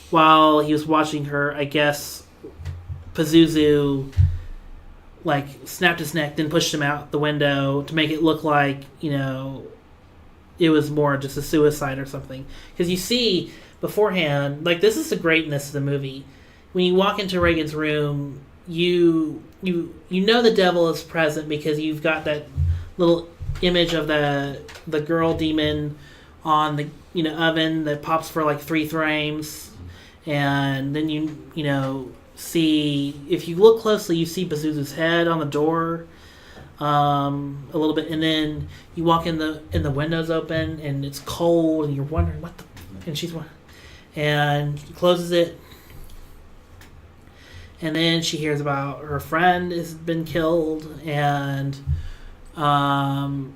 Speaker 3: while he was watching her, I guess Pazuzu snapped his neck, then pushed him out the window to make it look like it was more just a suicide or something. Because you see beforehand, this is the greatness of the movie. When you walk into Reagan's room, you know the devil is present because you've got that little image of the girl demon on the oven that pops for 3 frames, and then you see, if you look closely, you see Pazuzu's head on the door a little bit, and then you walk in the window's open and it's cold and you're wondering what the, and she's and she closes it, and then she hears about her friend has been killed, and then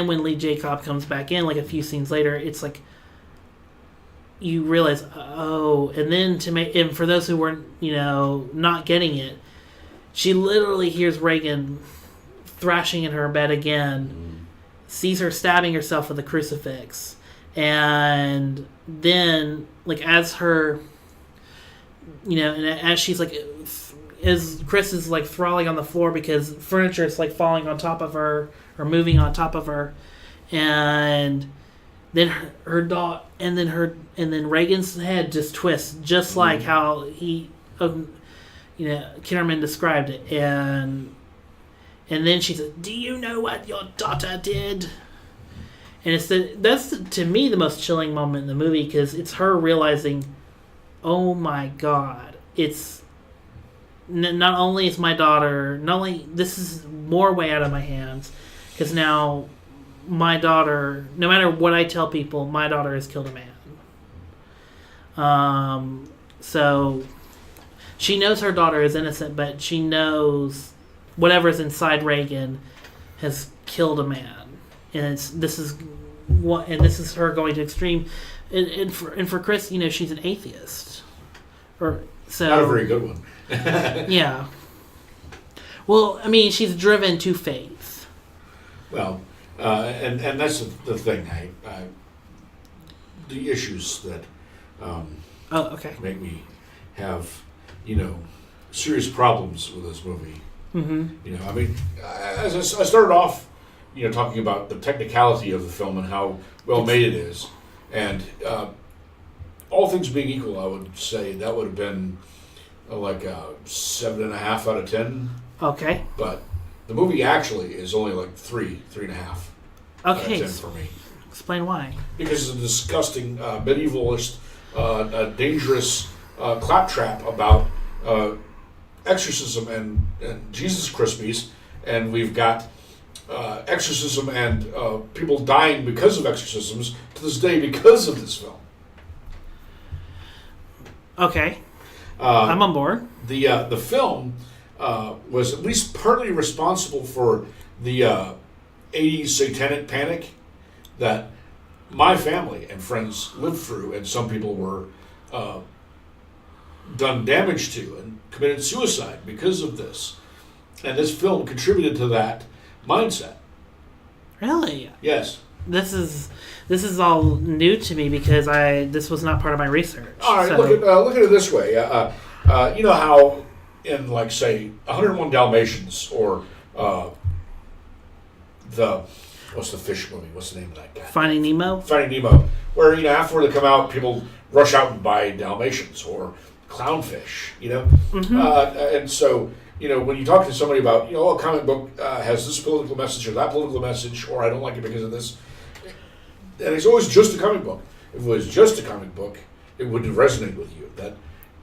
Speaker 3: when Lee Jacob comes back in a few scenes later, it's you realize, and then for those who weren't, not getting it, she literally hears Reagan thrashing in her bed again, sees her stabbing herself with a crucifix, and then like as her, and as she's like, as Chris is like sprawling on the floor because furniture is like falling on top of her or moving on top of her, and then her dog, and then Reagan's head just twists, just like how Kinnerman described it, and then she says, "Do you know what your daughter did?" And that's to me the most chilling moment in the movie because it's her realizing, oh my God, it's not only is my daughter, not only this is more way out of my hands because now my daughter, no matter what I tell people, my daughter has killed a man. So she knows her daughter is innocent, but she knows whatever's inside Reagan has killed a man. And this is her going to extreme, and for Chris, she's an atheist, not
Speaker 4: a very good one.
Speaker 3: Yeah. Well, I mean, she's driven to faith.
Speaker 4: Well, and that's the thing. The issues that make me have serious problems with this movie. Mm-hmm. I mean, as I started off. Talking about the technicality of the film and how well made it is. And all things being equal, I would say that would have been like a 7.5 out of 10.
Speaker 3: Okay.
Speaker 4: But the movie actually is only like 3.5 out of 10 for me.
Speaker 3: Explain why.
Speaker 4: Because it's a disgusting, medievalist, dangerous claptrap about exorcism and Jesus Christmas. And we've got exorcism and people dying because of exorcisms to this day because of this film.
Speaker 3: Okay, I'm on board.
Speaker 4: The film was at least partly responsible for the 80s satanic panic that my family and friends lived through, and some people were done damage to and committed suicide because of this. And this film contributed to that mindset.
Speaker 3: Really?
Speaker 4: Yes.
Speaker 3: This is all new to me because this was not part of my research.
Speaker 4: All right, look at it this way. You know how in like say 101 Dalmatians or what's the fish movie? What's the name of that guy?
Speaker 3: Finding Nemo.
Speaker 4: Finding Nemo, where after they come out, people rush out and buy Dalmatians or clownfish. Mm-hmm. And so. When you talk to somebody about, a comic book has this political message or that political message, or I don't like it because of this, and it's always just a comic book. If it was just a comic book, it wouldn't resonate with you. That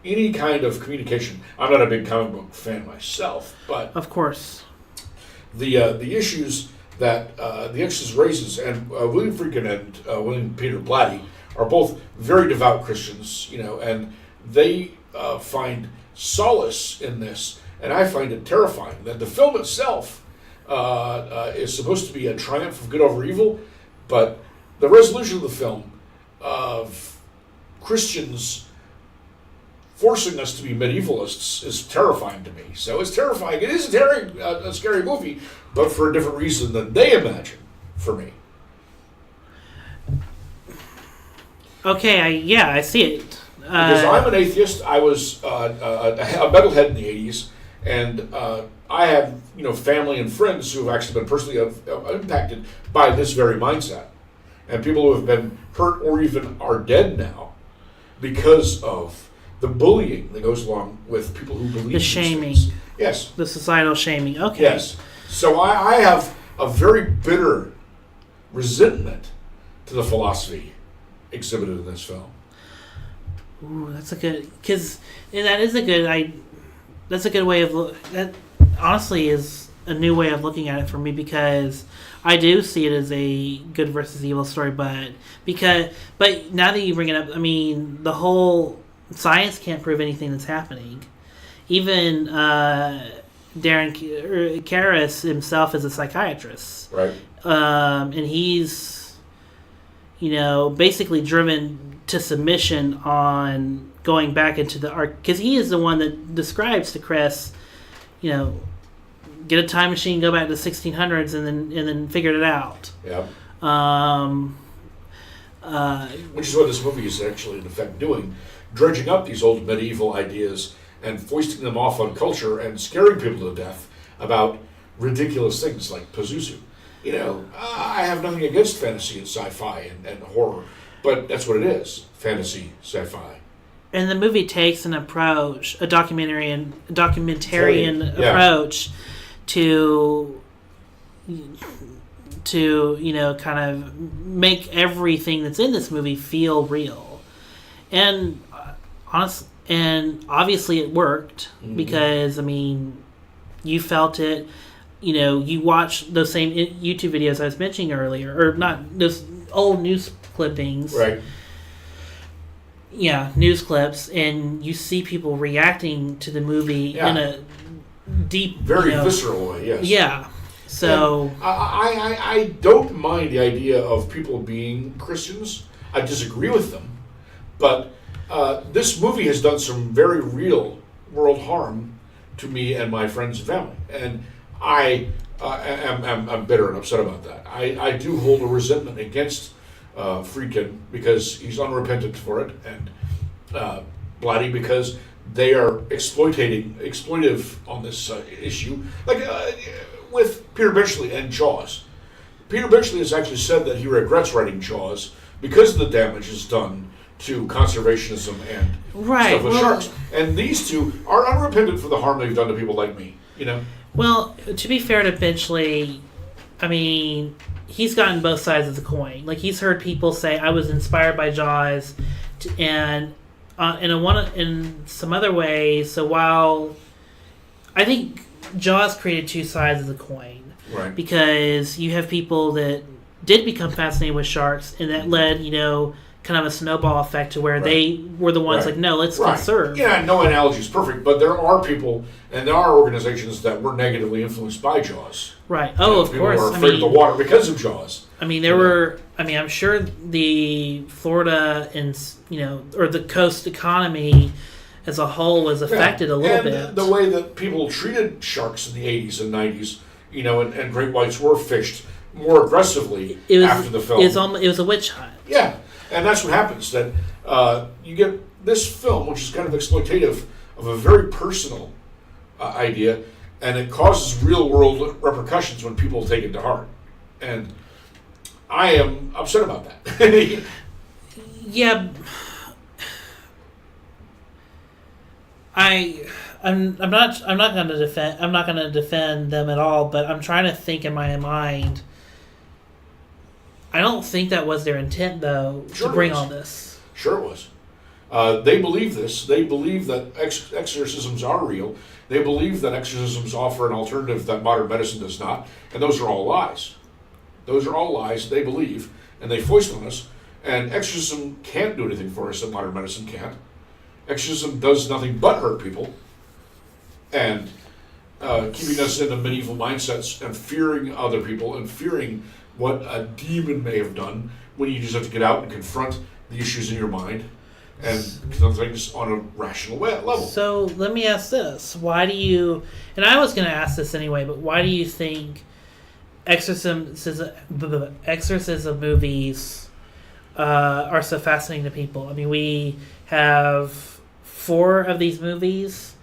Speaker 4: any kind of communication, I'm not a big comic book fan myself, but
Speaker 3: of course,
Speaker 4: the issues that The Exorcist raises, and William Friedkin and William Peter Blatty are both very devout Christians, and they find solace in this. And I find it terrifying that the film itself is supposed to be a triumph of good over evil, but the resolution of the film of Christians forcing us to be medievalists is terrifying to me. So it's terrifying. It is a scary movie, but for a different reason than they imagine for me.
Speaker 3: Okay, I see it.
Speaker 4: Because I'm an atheist. I was a metalhead in the 80s. And I have, family and friends who have actually been personally impacted by this very mindset. And people who have been hurt or even are dead now because of the bullying that goes along with people who believe
Speaker 3: the shaming.
Speaker 4: Things. Yes.
Speaker 3: The societal shaming. Okay.
Speaker 4: Yes. So I have a very bitter resentment to the philosophy exhibited in this film.
Speaker 3: Ooh, that's a good... Because that is a good... That's a good way of that. Honestly, is a new way of looking at it for me because I do see it as a good versus evil story. But now that you bring it up, I mean, the whole science can't prove anything that's happening. Even Darren Karras himself is a psychiatrist,
Speaker 4: right?
Speaker 3: And he's basically driven to submission on going back into the arc because he is the one that describes to Chris, get a time machine, go back to the 1600s, and then figured it out.
Speaker 4: Yep. Which is what this movie is actually in effect doing, dredging up these old medieval ideas and foisting them off on culture and scaring people to death about ridiculous things like Pazuzu. I have nothing against fantasy and sci-fi and horror, but that's what it is, fantasy, sci-fi.
Speaker 3: And the movie takes an approach, a documentarian approach to kind of make everything that's in this movie feel real. And obviously it worked because, you felt it. You watch those same YouTube videos I was mentioning earlier, or not, those old news clippings.
Speaker 4: Right.
Speaker 3: Yeah, news clips, and you see people reacting to the movie in a deep,
Speaker 4: very visceral way. Yes.
Speaker 3: Yeah. So
Speaker 4: I don't mind the idea of people being Christians. I disagree with them, but this movie has done some very real world harm to me and my friends and family, and I'm bitter and upset about that. I do hold a resentment against Friedkin because he's unrepentant for it, and Blatty because they are exploitive on this issue, like with Peter Benchley and Jaws. Peter Benchley has actually said that he regrets writing Jaws because of the damage it's done to conservationism and stuff with sharks. And these two are unrepentant for the harm they've done to people like me.
Speaker 3: Well, to be fair to Benchley, he's gotten both sides of the coin. Like, he's heard people say, "I was inspired by Jaws," and in some other ways. So while I think Jaws created two sides of the coin,
Speaker 4: right?
Speaker 3: Because you have people that did become fascinated with sharks, and that led, kind of a snowball effect to where they were the ones like, no, let's conserve.
Speaker 4: Yeah, no analogy is perfect, but there are people and there are organizations that were negatively influenced by Jaws.
Speaker 3: Right. Oh, of course.
Speaker 4: People were afraid of the water because of Jaws.
Speaker 3: There were. I'm sure the Florida and or the coast economy as a whole was affected a little bit.
Speaker 4: The way that people treated sharks in the 80s and 90s, and great whites were fished more aggressively after the film.
Speaker 3: It was a witch hunt.
Speaker 4: Yeah. And that's what happens, that you get this film, which is kind of exploitative of a very personal idea, and it causes real-world repercussions when people take it to heart. And I am upset about that.
Speaker 3: Yeah. I'm not going to defend them at all, but I'm trying to think in my mind. I don't think that was their intent, though, to bring all this.
Speaker 4: Sure it was. They believe this. They believe that exorcisms are real. They believe that exorcisms offer an alternative that modern medicine does not. And those are all lies. Those are all lies they believe, and they foist on us. And exorcism can't do anything for us that modern medicine can't. Exorcism does nothing but hurt people. And keeping us in the medieval mindsets and fearing other people and fearing what a demon may have done, when you just have to get out and confront the issues in your mind and things on a rational level.
Speaker 3: So let me ask this. Why do you, and I was going to ask this anyway, but why do you think exorcism movies are so fascinating to people? We have 4 of these movies,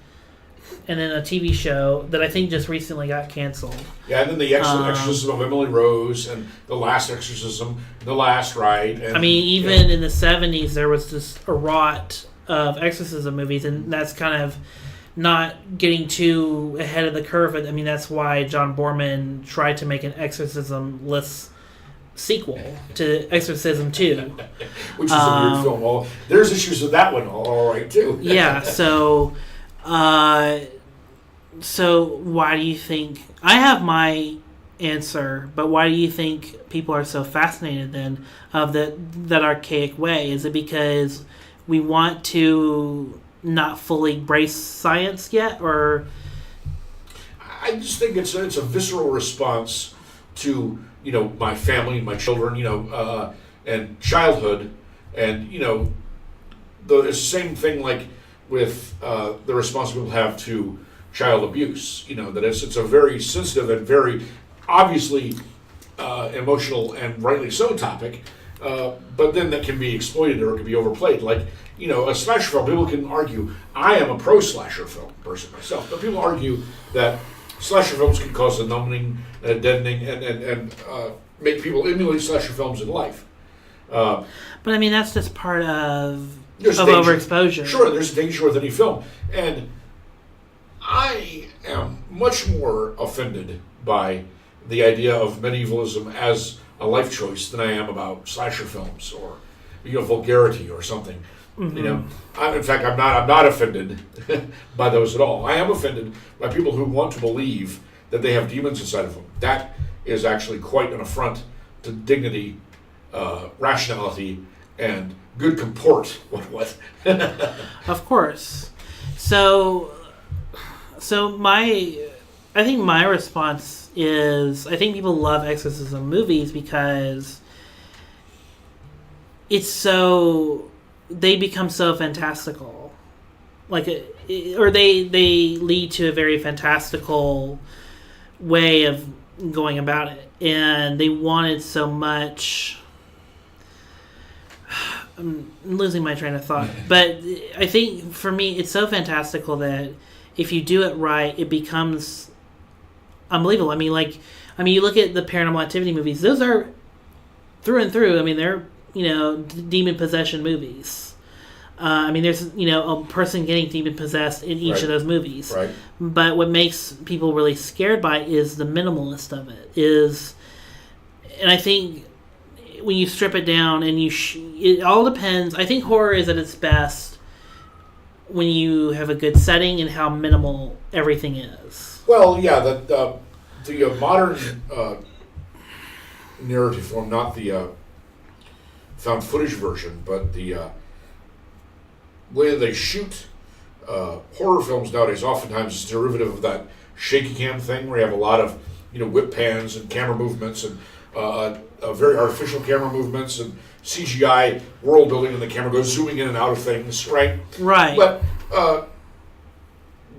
Speaker 3: and then a TV show that I think just recently got canceled.
Speaker 4: Yeah, and then the Exorcism of Emily Rose, and The Last Exorcism, The Last Rite. And,
Speaker 3: even in the 70s, there was just a rot of exorcism movies, and that's kind of not getting too ahead of the curve. That's why John Borman tried to make an exorcism-less sequel to Exorcism 2.
Speaker 4: Which is a weird film. Well, there's issues with that one all right, too.
Speaker 3: Yeah, so why do you think... I have my answer, but why do you think people are so fascinated then of that archaic way? Is it because we want to not fully embrace science yet, or...
Speaker 4: I just think it's a visceral response to, my family, my children, and childhood, and, the same thing like with the response people have to child abuse, that it's a very sensitive and very obviously emotional and rightly so topic, but then that can be exploited or it can be overplayed. Like, a slasher film, people can argue, I am a pro-slasher film person myself, but people argue that slasher films can cause a numbing, deadening, and make people emulate slasher films in life.
Speaker 3: But I mean, that's just part of overexposure.
Speaker 4: Sure, there's a danger with any film. And I am much more offended by the idea of medievalism as a life choice than I am about slasher films or vulgarity or something. In fact, I'm not offended by those at all. I am offended by people who want to believe that they have demons inside of them. That is actually quite an affront to dignity, rationality, and good comport. What?
Speaker 3: Of course. So I think my response is, I think people love exorcism movies because they become so fantastical, or they lead to a very fantastical way of going about it, and they wanted so much. I'm losing my train of thought, but I think for me it's so fantastical that if you do it right, it becomes unbelievable. I mean, you look at the Paranormal Activity movies; those are through and through. I mean, they're demon possession movies. There's a person getting demon possessed in each of those movies.
Speaker 4: Right.
Speaker 3: But what makes people really scared by it is the minimalist of it. And I think when you strip it down and it all depends. I think horror is at its best when you have a good setting and how minimal everything is.
Speaker 4: Well, yeah, the modern narrative form, not the found footage version, but the way they shoot horror films nowadays oftentimes is derivative of that shaky cam thing where you have a lot of whip pans and camera movements and very artificial camera movements and CGI world building, and the camera goes zooming in and out of things, right?
Speaker 3: Right.
Speaker 4: But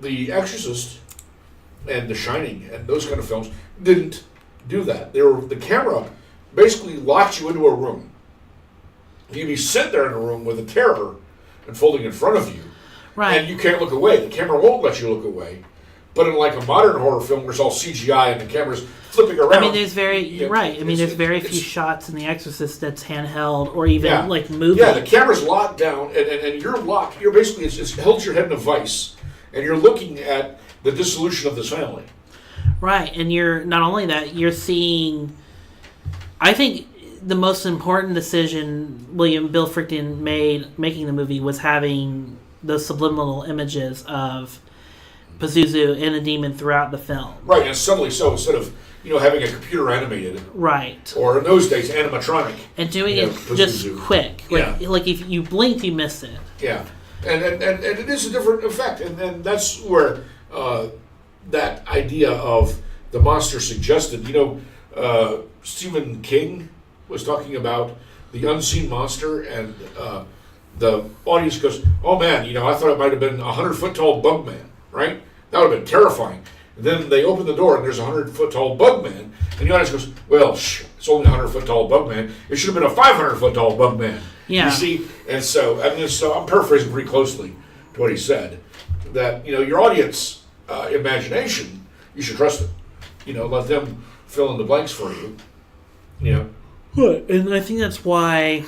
Speaker 4: The Exorcist and The Shining and those kind of films didn't do that. The camera basically locked you into a room. You'd be sitting there in a room with a terror unfolding in front of you,
Speaker 3: right?
Speaker 4: And you can't look away. The camera won't let you look away. But in a modern horror film where it's all CGI and the camera's flipping around.
Speaker 3: There's there's very few shots in The Exorcist that's handheld or even moving.
Speaker 4: Yeah, the camera's locked down and you're locked. You're basically, it's held your head in a vice and you're looking at the dissolution of this family.
Speaker 3: Right, and you're not only that, you're seeing. I think the most important decision Bill Frickton made making the movie was having those subliminal images of Pazuzu and a demon throughout the film.
Speaker 4: Right, and subtly so, instead of having a computer animated.
Speaker 3: Right.
Speaker 4: Or in those days, animatronic.
Speaker 3: And doing it
Speaker 4: Pazuzu.
Speaker 3: just quick. If you blinked, you missed it.
Speaker 4: Yeah. And it is a different effect. And that's where that idea of the monster suggested. Stephen King was talking about the unseen monster, and the audience goes, "Oh man, I thought it might have been a 100-foot tall bug man, right? That would have been terrifying." And then they open the door and there's a 100-foot tall bug man, and the audience goes, "Well, it's only a 100-foot tall bug man. It should have been a 500-foot tall bug man."
Speaker 3: Yeah.
Speaker 4: You see, and so I'm paraphrasing pretty closely to what he said. That your audience imagination, you should trust it. Let them fill in the blanks for you.
Speaker 3: And I think that's why.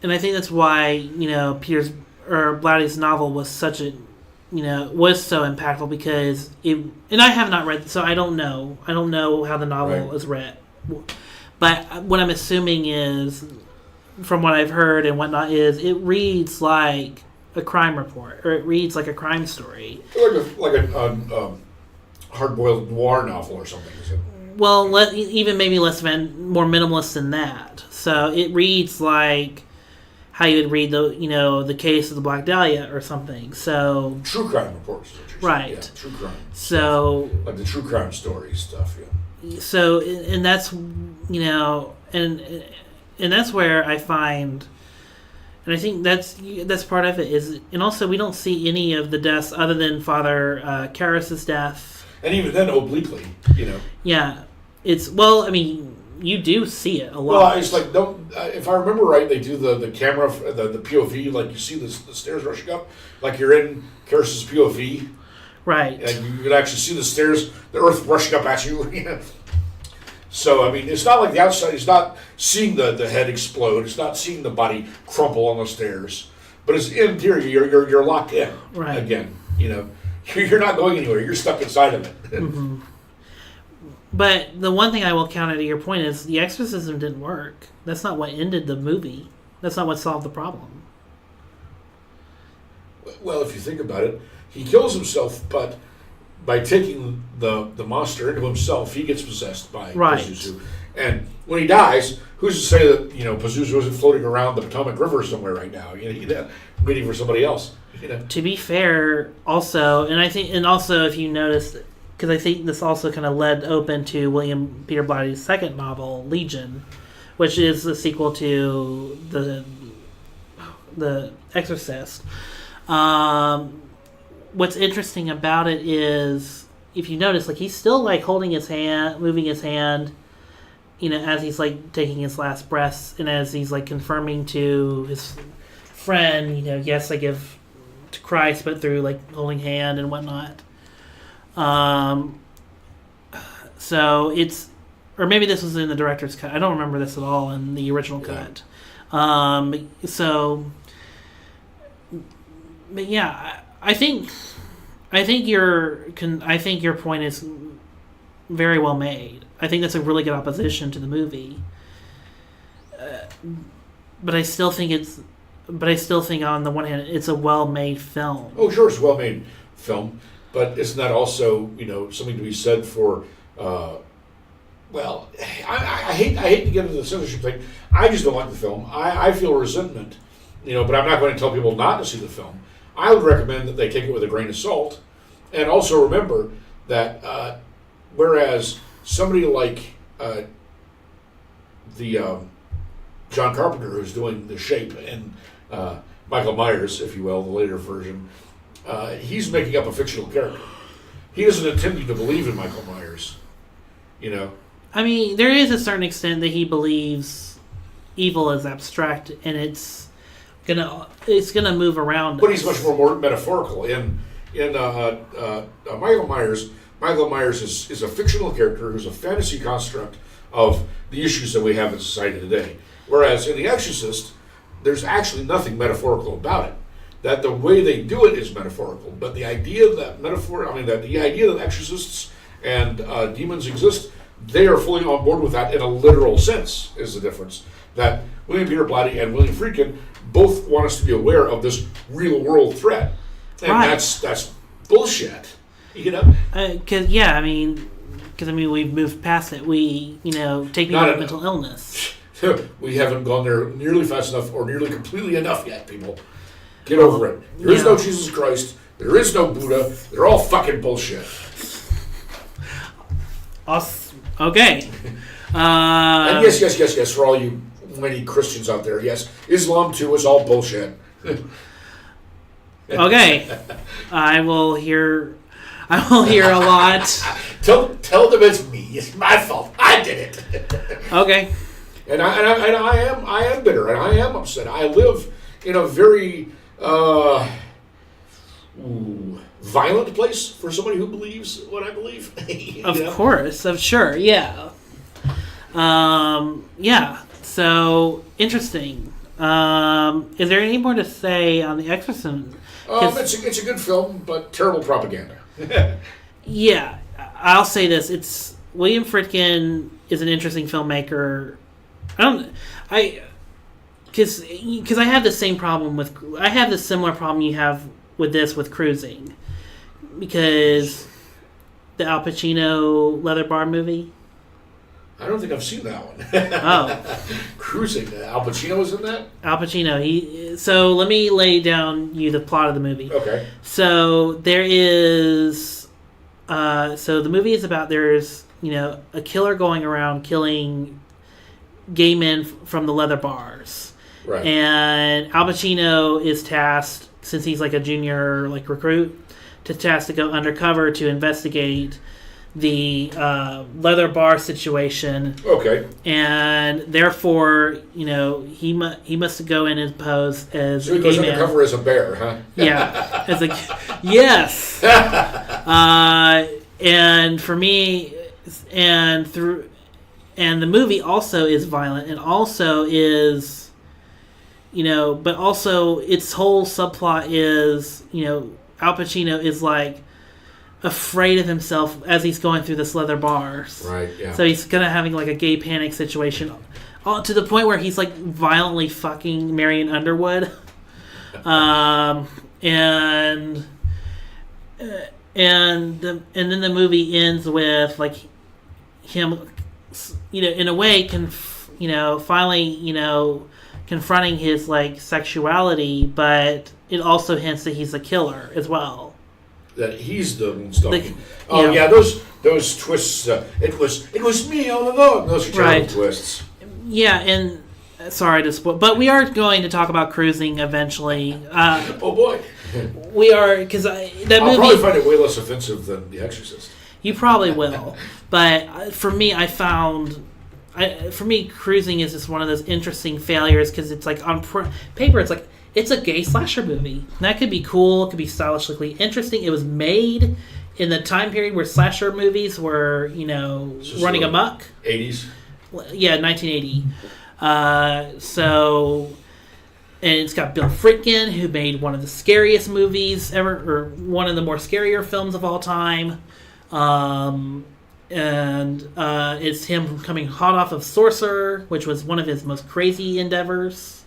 Speaker 3: Peter's or Blatty's novel was such a, was so impactful because it. And I have not read, so I don't know. I don't know how the novel was read, but what I'm assuming is, from what I've heard and whatnot, is it reads like a crime report, or it reads like a crime story,
Speaker 4: like a hard-boiled noir novel or something. Is it?
Speaker 3: Well, even maybe more minimalist than that. So it reads like how you would read the case of the Black Dahlia or something. So
Speaker 4: true crime reports,
Speaker 3: right?
Speaker 4: Yeah, true crime.
Speaker 3: So
Speaker 4: like the true crime story stuff. Yeah.
Speaker 3: So and that's and that's where I find, and I think that's part of it is, and also we don't see any of the deaths other than Father Karras's death.
Speaker 4: And even then, obliquely,
Speaker 3: Yeah, it's you do see it a lot.
Speaker 4: Well, it's like if I remember right, they do the camera, the POV, like you see the stairs rushing up, like you're in Karis's POV,
Speaker 3: right?
Speaker 4: And you could actually see the stairs, the earth rushing up at you. So I mean, it's not like the outside. It's not seeing the head explode. It's not seeing the body crumple on the stairs. But it's in theory, you're locked in again. You're not going anywhere. You're stuck inside of it.
Speaker 3: Mm-hmm. But the one thing I will counter to your point is the exorcism didn't work. That's not what ended the movie. That's not what solved the problem.
Speaker 4: Well, if you think about it, he kills himself, but by taking the monster into himself, he gets possessed by Pazuzu. And when he dies, who's to say that Pazuzu isn't floating around the Potomac River somewhere right now, waiting for somebody else?
Speaker 3: To be fair, also, and also if you notice, because I think this also kind of led open to William Peter Blatty's second novel, Legion, which is the sequel to the Exorcist. What's interesting about it is, if you notice, like he's still like holding his hand, moving his hand, as he's like taking his last breaths, and as he's like confirming to his friend, yes, I give to Christ, but through like holding hand and whatnot. So it's, or maybe this was in the director's cut. I don't remember this at all in the original cut. But yeah, I think your point is very well made. I think that's a really good opposition to the movie. But I still think on the one hand it's a well-made film.
Speaker 4: Oh, sure, it's a well-made film, but isn't that also something to be said for? I hate to get into the censorship thing. I just don't like the film. I feel resentment, but I'm not going to tell people not to see the film. I would recommend that they take it with a grain of salt, and also remember that whereas somebody like the John Carpenter, who's doing The Shape, and Michael Myers, if you will, the later version, he's making up a fictional character. He doesn't intend you to believe in Michael Myers,
Speaker 3: I mean, there is a certain extent that he believes evil is abstract, and it's gonna move around.
Speaker 4: But he's much more metaphorical. In Michael Myers, is a fictional character who's a fantasy construct of the issues that we have in society today. Whereas in The Exorcist, there's actually nothing metaphorical about it. That the way they do it is metaphorical, but the idea that the idea that exorcists and demons exist, they are fully on board with that in a literal sense. Is the difference that William Peter Blatty and William Friedkin both want us to be aware of this real world threat, and that's bullshit.
Speaker 3: Because we've moved past it. We take people with mental illness.
Speaker 4: We haven't gone there nearly fast enough or nearly completely enough yet, people. Get over it. There is no Jesus Christ. There is no Buddha. They're all fucking bullshit.
Speaker 3: Okay.
Speaker 4: And yes, for all you many Christians out there, yes, Islam too is all bullshit.
Speaker 3: Okay. I will hear a lot.
Speaker 4: Tell them it's me. It's my fault. I did it.
Speaker 3: Okay.
Speaker 4: And I am bitter, and I am upset. I live in a very violent place for somebody who believes what I believe.
Speaker 3: Of course, sure, yeah. So interesting. Is there any more to say on The Exorcist?
Speaker 4: It's a good film, but terrible propaganda.
Speaker 3: Yeah, I'll say this: William Friedkin is an interesting filmmaker. Because I have the same problem I have the similar problem you have with this with Cruising, because the Al Pacino leather bar movie.
Speaker 4: I don't think I've seen that one.
Speaker 3: Oh,
Speaker 4: Cruising. Al Pacino was in that.
Speaker 3: Al Pacino. So let me lay down the plot of the movie.
Speaker 4: Okay.
Speaker 3: So there is. So the movie is about there's a killer going around killing gay men from the leather bars.
Speaker 4: Right.
Speaker 3: And Al Pacino is tasked, since he's like a junior recruit, to go undercover to investigate the leather bar situation.
Speaker 4: Okay.
Speaker 3: And therefore, he must go in and pose as
Speaker 4: so he
Speaker 3: a
Speaker 4: goes
Speaker 3: gay man.
Speaker 4: undercover as a bear, huh?
Speaker 3: Yeah, yes. And for me, and the movie also is violent, and also is, but also its whole subplot is, Al Pacino is like afraid of himself as he's going through this leather bars.
Speaker 4: Right. Yeah.
Speaker 3: So he's kind of having like a gay panic situation, to the point where he's like violently fucking Marion Underwood, and then the movie ends with like him, in a way, finally, confronting his like sexuality, but it also hints that he's a killer as well.
Speaker 4: That he's the stalking. Those twists. It was me all along. Those are terrible twists.
Speaker 3: Yeah, and sorry to spoil, but we are going to talk about cruising eventually.
Speaker 4: Oh boy,
Speaker 3: we are, because that movie.
Speaker 4: I'll probably find it way less offensive than The Exorcist.
Speaker 3: You probably will, but for me, cruising is just one of those interesting failures because it's like on paper, it's like. It's a gay slasher movie. That could be cool. It could be stylishly interesting. It was made in the time period where slasher movies were, running amok.
Speaker 4: 80s?
Speaker 3: Yeah, 1980. And it's got Bill Friedkin, who made one of the scariest movies ever, or one of the more scarier films of all time. It's him coming hot off of Sorcerer, which was one of his most crazy endeavors.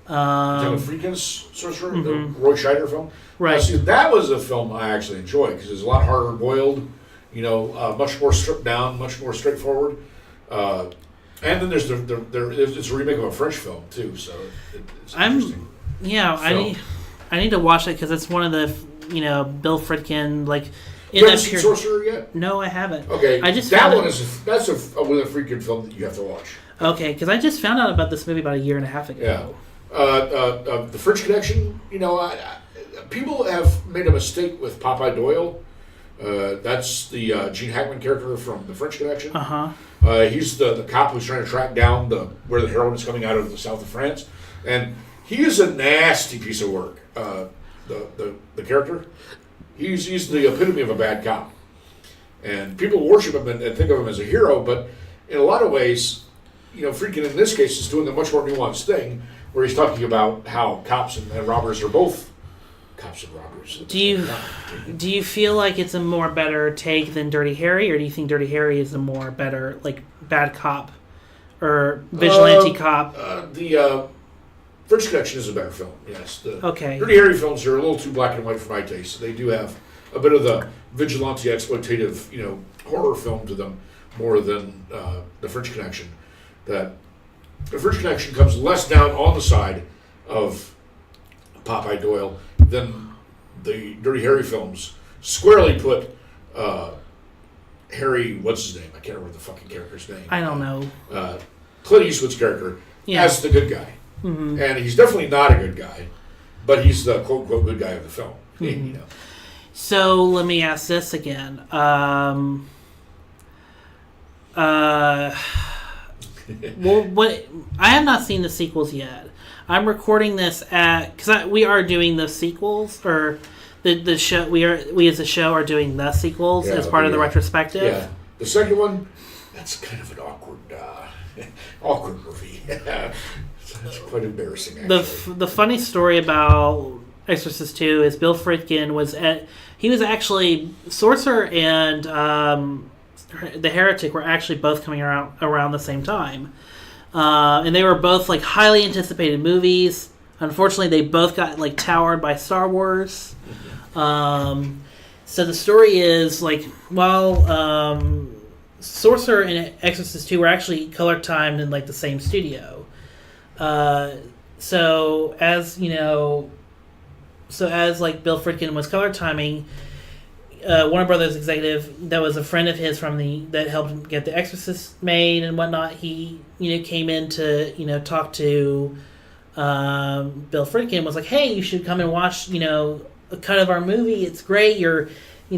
Speaker 4: Friedkin's Sorcerer, the Roy Scheider film.
Speaker 3: Right.
Speaker 4: See, that was a film I actually enjoyed because it's a lot harder boiled, much more stripped down, much more straightforward. And then there's it's a remake of a French film too, so it's interesting.
Speaker 3: Yeah, I need to watch it because it's one of the Bill Friedkin like.
Speaker 4: You haven't seen Sorcerer yet?
Speaker 3: No, I haven't.
Speaker 4: Okay,
Speaker 3: that's
Speaker 4: a Friedkin film that you have to watch.
Speaker 3: Okay, because I just found out about this movie about a year and a half ago.
Speaker 4: Yeah. The French Connection, people have made a mistake with Popeye Doyle. That's the Gene Hackman character from the French Connection. He's the cop who's trying to track down where the heroin is coming out of the south of France. And he is a nasty piece of work, the character. He's the epitome of a bad cop. And people worship him and think of him as a hero, but in a lot of ways, Friedkin in this case is doing a much more nuanced thing, where he's talking about how cops and robbers are both cops and robbers.
Speaker 3: Do you feel like it's a more better take than Dirty Harry, or do you think Dirty Harry is a more better like bad cop or vigilante cop?
Speaker 4: The French Connection is a better film. Yes.
Speaker 3: Okay.
Speaker 4: Dirty Harry films are a little too black and white for my taste. They do have a bit of the vigilante exploitative, horror film to them more than the French Connection. That the French Connection comes less down on the side of Popeye Doyle than the Dirty Harry films squarely put Harry, what's his name? I can't remember the fucking character's name.
Speaker 3: I don't know.
Speaker 4: Clint Eastwood's character as the good guy.
Speaker 3: Mm-hmm.
Speaker 4: And he's definitely not a good guy, but he's the quote-unquote good guy of the film.
Speaker 3: Mm-hmm. So let me ask this again. Well, I have not seen the sequels yet. I'm recording this because we are doing the sequels, or the show. We as a show are doing the sequels as part of the retrospective.
Speaker 4: Yeah, the second one, that's kind of an awkward movie. It's quite embarrassing. Actually.
Speaker 3: The funny story about Exorcist 2 is Bill Friedkin was actually Sorcerer and The Heretic were actually both coming around the same time. And they were both like highly anticipated movies. Unfortunately, they both got like towered by Star Wars. So the story is like, while Sorcerer and Exorcist 2 were actually color timed in like the same studio. So as like Bill Friedkin was color timing, Warner Brothers executive that was a friend of his that helped him get The Exorcist made and whatnot. He came in to talk to Bill Friedkin, was like, hey, you should come and watch a cut of our movie. It's great. You're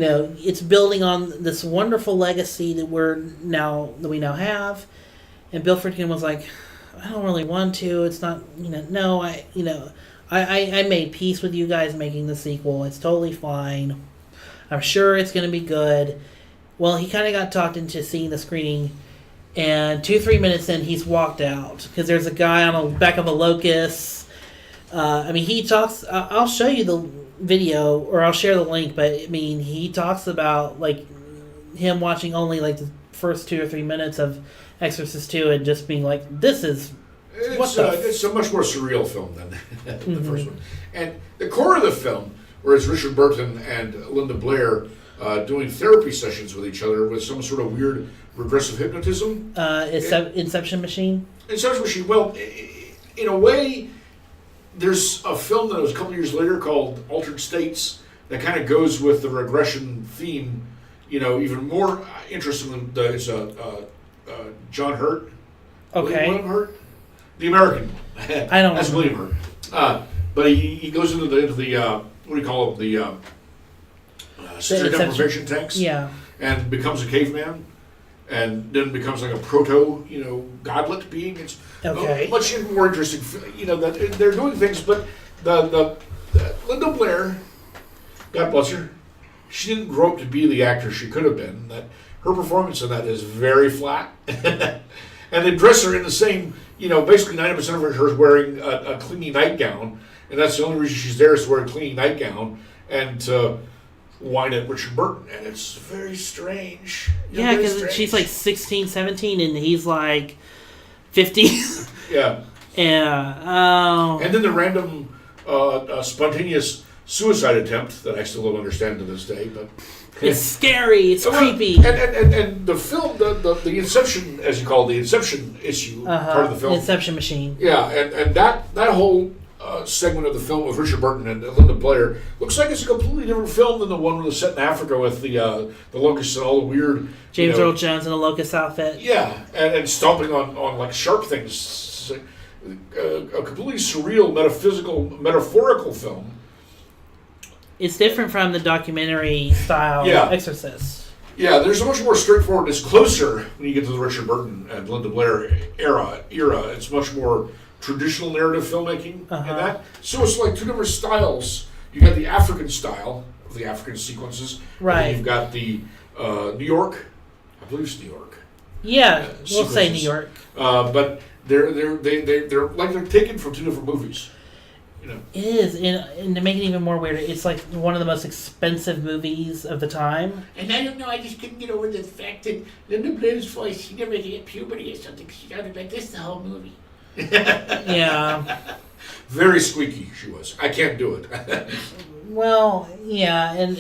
Speaker 3: it's building on this wonderful legacy that we now have. And Bill Friedkin was like, I don't really want to. It's not, no, I made peace with you guys making the sequel. It's totally fine. I'm sure it's going to be good. Well, he kind of got talked into seeing the screening, and 2-3 minutes in, he's walked out because there's a guy on the back of a Locust. He talks. I'll show you the video, or I'll share the link. But he talks about like him watching only like the first 2 or 3 minutes of Exorcist 2 and just being like, "This is."
Speaker 4: It's a much more surreal film than the first one. And the core of the film, where it's Richard Burton and Linda Blair doing therapy sessions with each other with some sort of weird regressive hypnotism.
Speaker 3: Inception Machine?
Speaker 4: Inception Machine. Well, in a way, there's a film that was a couple years later called Altered States that kind of goes with the regression theme, even more interesting than it's John Hurt.
Speaker 3: Okay.
Speaker 4: William Hurt? The American.
Speaker 3: I don't know.
Speaker 4: That's William Hurt. But he goes into the what do you call it? The secret deprivation tanks.
Speaker 3: Yeah.
Speaker 4: And becomes a caveman, and then becomes like a proto, godlet being. It's much more interesting. That they're doing things, but the Linda Blair, God bless her, she didn't grow up to be the actor she could have been. That her performance in that is very flat, and they dress her in the same. Basically 90% of her is wearing a clingy nightgown, and that's the only reason she's there is to wear a clingy nightgown and to whine at Richard Burton, and it's very strange.
Speaker 3: Yeah, because she's like 16, 17, and he's like 50.
Speaker 4: Yeah.
Speaker 3: Yeah. Oh.
Speaker 4: And then the random spontaneous suicide attempt that I still don't understand to this day, but
Speaker 3: it's scary. It's creepy.
Speaker 4: And the film, the Inception, as you call it, the Inception issue, part of the film,
Speaker 3: Inception Machine.
Speaker 4: Yeah, and that whole segment of the film with Richard Burton and Linda Blair looks like it's a completely different film than the one that was set in Africa with the locusts and all the weird
Speaker 3: James Earl Jones in a locust outfit.
Speaker 4: Yeah, and stomping on like sharp things. A completely surreal, metaphorical film.
Speaker 3: It's different from the documentary style Exorcist.
Speaker 4: Yeah, there's a much more straightforwardness, closer when you get to the Richard Burton and Linda Blair era. It's much more traditional narrative filmmaking and that. So it's like two different styles. You got the African style of the African sequences.
Speaker 3: Right.
Speaker 4: And you've got the New York. I believe it's New York.
Speaker 3: Yeah, we'll say New York.
Speaker 4: But they're like they're taken from two different movies.
Speaker 3: It is, and to make it even more weird, it's like one of the most expensive movies of the time.
Speaker 5: And I don't know, I just couldn't get over the fact that Linda Blair's voice, she never hit puberty or something. She sounded like this the whole movie.
Speaker 3: Yeah.
Speaker 4: Very squeaky she was. I can't do it.
Speaker 3: Well, yeah, and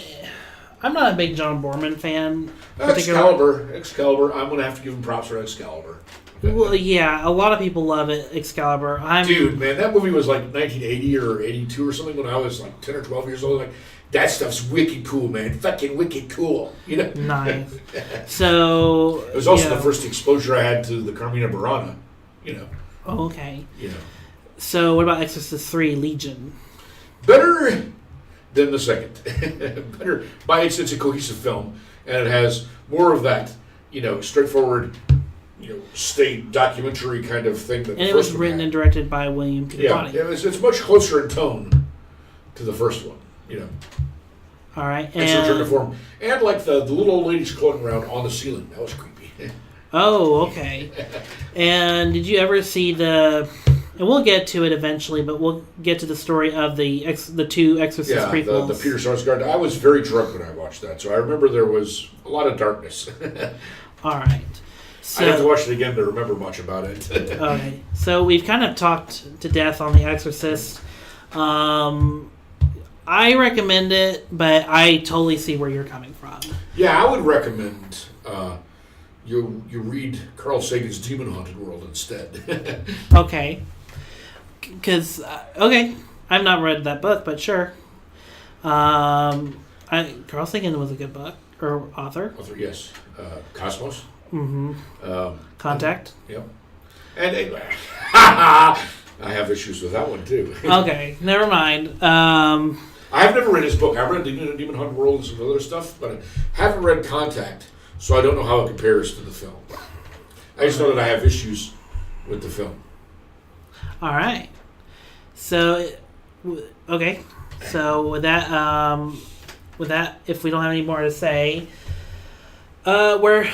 Speaker 3: I'm not a big John Boorman fan.
Speaker 4: Excalibur, I'm going to have to give him props for Excalibur.
Speaker 3: Well, yeah, a lot of people love it, Excalibur.
Speaker 4: Dude, man, that movie was like 1980 or 82 or something when I was like 10 or 12 years old. Like, that stuff's wicked cool, man. Fucking wicked cool.
Speaker 3: Nice. So...
Speaker 4: It was also the first exposure I had to the Carmina Burana,
Speaker 3: Oh, okay. So what about Exorcist 3, Legion?
Speaker 4: Better than the second. Better. It's a cohesive film, and it has more of that, straightforward... state documentary kind of thing.
Speaker 3: And it was written and directed by William Peabody.
Speaker 4: Yeah, it's much closer in tone to the first one.
Speaker 3: All right,
Speaker 4: and it's returned to form. And like the little old ladies floating around on the ceiling. That was creepy.
Speaker 3: Oh, okay. And did you ever see and we'll get to it eventually, but we'll get to the story of the two Exorcist prequels.
Speaker 4: The Peter Sarsgaard. I was very drunk when I watched that, so I remember there was a lot of darkness.
Speaker 3: All right. So,
Speaker 4: I have to watch it again to remember much about it.
Speaker 3: Okay. So we've kind of talked to death on The Exorcist. I recommend it, but I totally see where you're coming from.
Speaker 4: Yeah, I would recommend you read Carl Sagan's Demon Haunted World instead.
Speaker 3: Okay. Because, I've not read that book, but sure. Carl Sagan was a good book, or author.
Speaker 4: Author, yes. Cosmos.
Speaker 3: Mm-hmm. Contact.
Speaker 4: Yep. And I have issues with that one too.
Speaker 3: Okay, never mind.
Speaker 4: I've never read his book. I've read Demon Hunt World and some other stuff, but I haven't read Contact, so I don't know how it compares to the film. I just know that I have issues with the film.
Speaker 3: All right. So, okay. So with that, if we don't have any more to say, you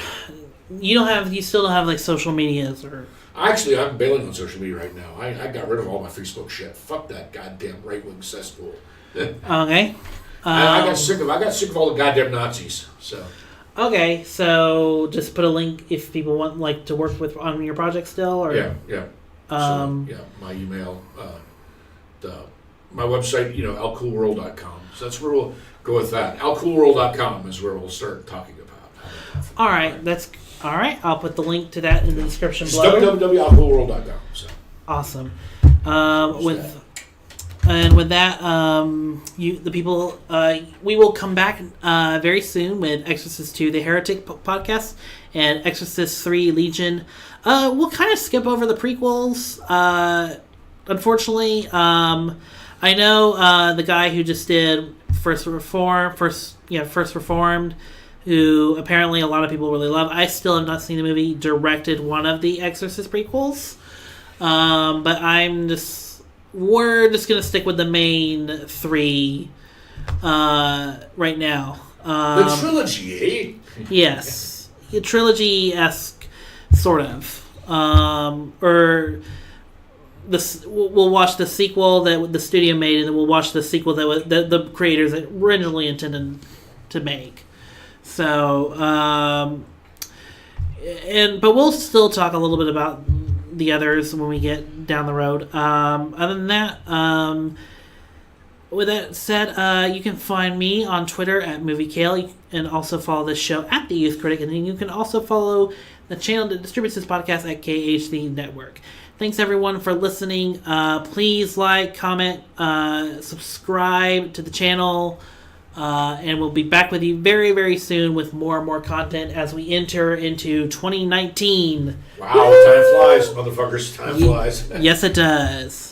Speaker 3: still don't have like social medias or.
Speaker 4: Actually, I'm bailing on social media right now. I got rid of all my Facebook shit. Fuck that goddamn right-wing cesspool.
Speaker 3: Okay.
Speaker 4: I got sick of all the goddamn Nazis. So.
Speaker 3: Okay, so just put a link if people want like to work with on your project still, or
Speaker 4: yeah. My email, my website, alcoolworld.com. So that's where we'll go with that. Alcoolworld.com is where we'll start talking about.
Speaker 3: All right, that's all right. I'll put the link to that in the description
Speaker 4: It's
Speaker 3: below.
Speaker 4: www.alcoolworld.com. So.
Speaker 3: Awesome. With that, we will come back very soon with Exorcist 2, the Heretic podcast, and Exorcist 3, Legion. We'll kind of skip over the prequels. Unfortunately, I know the guy who just did First Reformed, who apparently a lot of people really love. I still have not seen the movie. Directed one of the Exorcist prequels, but we're just gonna stick with the main three right now.
Speaker 4: The trilogy, eh?
Speaker 3: Yes, trilogy-esque, sort of. Or we'll watch the sequel that the studio made, and then we'll watch the sequel that the creators originally intended to make. So, but we'll still talk a little bit about the others when we get down the road. Other than that, with that said, you can find me on Twitter at MovieKale, and also follow this show at The Youth Critic, and then you can also follow the channel that distributes this podcast at KHC Network. Thanks everyone for listening. Please like, comment, subscribe to the channel, and we'll be back with you very, very soon with more and more content as we enter into 2019.
Speaker 4: Wow, time flies, motherfuckers. Time flies.
Speaker 3: Yes, it does.